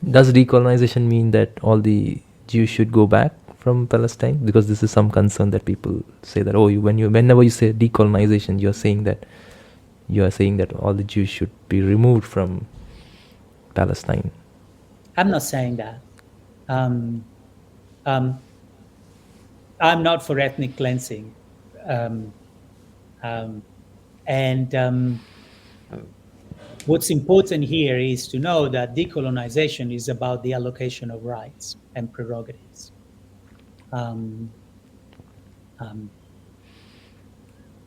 Does decolonization mean that all the Jews should go back from Palestine? Because this is some concern that people say that whenever you say decolonization, you are saying that all the Jews should be removed from Palestine. I'm not saying that. I'm not for ethnic cleansing, what's important here is to know that decolonization is about the allocation of rights and prerogatives.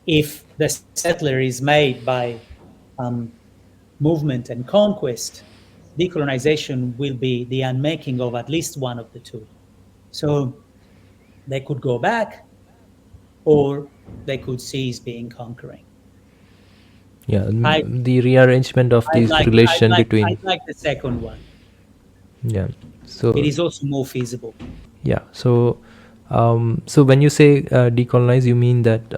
If the settler is made by movement and conquest, decolonization will be the unmaking of at least one of the two. So they could go back, or they could cease being conquering. Yeah, the rearrangement of this relation between. I'd like the second one. Yeah, so it is also more feasible. Yeah, so when you say decolonize, you mean that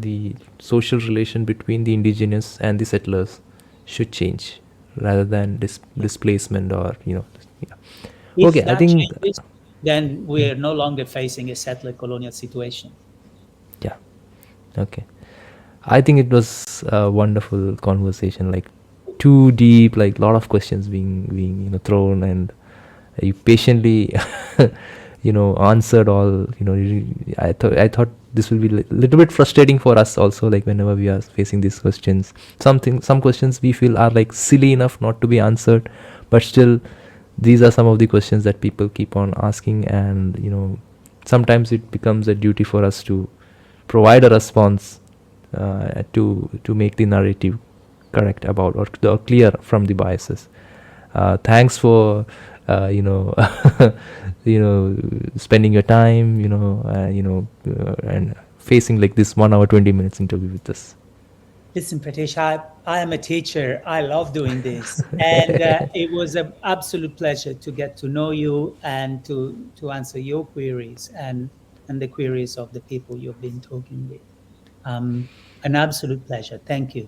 the social relation between the indigenous and the settlers should change rather than displacement, or yeah. If Okay, I think changes, then we're no longer facing a settler colonial situation. Yeah. Okay. I think it was a wonderful conversation, like too deep, like a lot of questions being thrown, and You patiently answered all. I thought this will be a little bit frustrating for us also, like whenever we are facing these questions. Some questions we feel are like silly enough not to be answered, but still these are some of the questions that people keep on asking, and sometimes it becomes a duty for us to provide a response, to make the narrative correct about, or clear from the biases. Thanks for spending your time, and facing like this 1 hour 20 minutes interview with us. Listen, Pratish, I am a teacher. I love doing this. And it was an absolute pleasure to get to know you and to answer your queries and the queries of the people you've been talking with. An absolute pleasure. Thank you.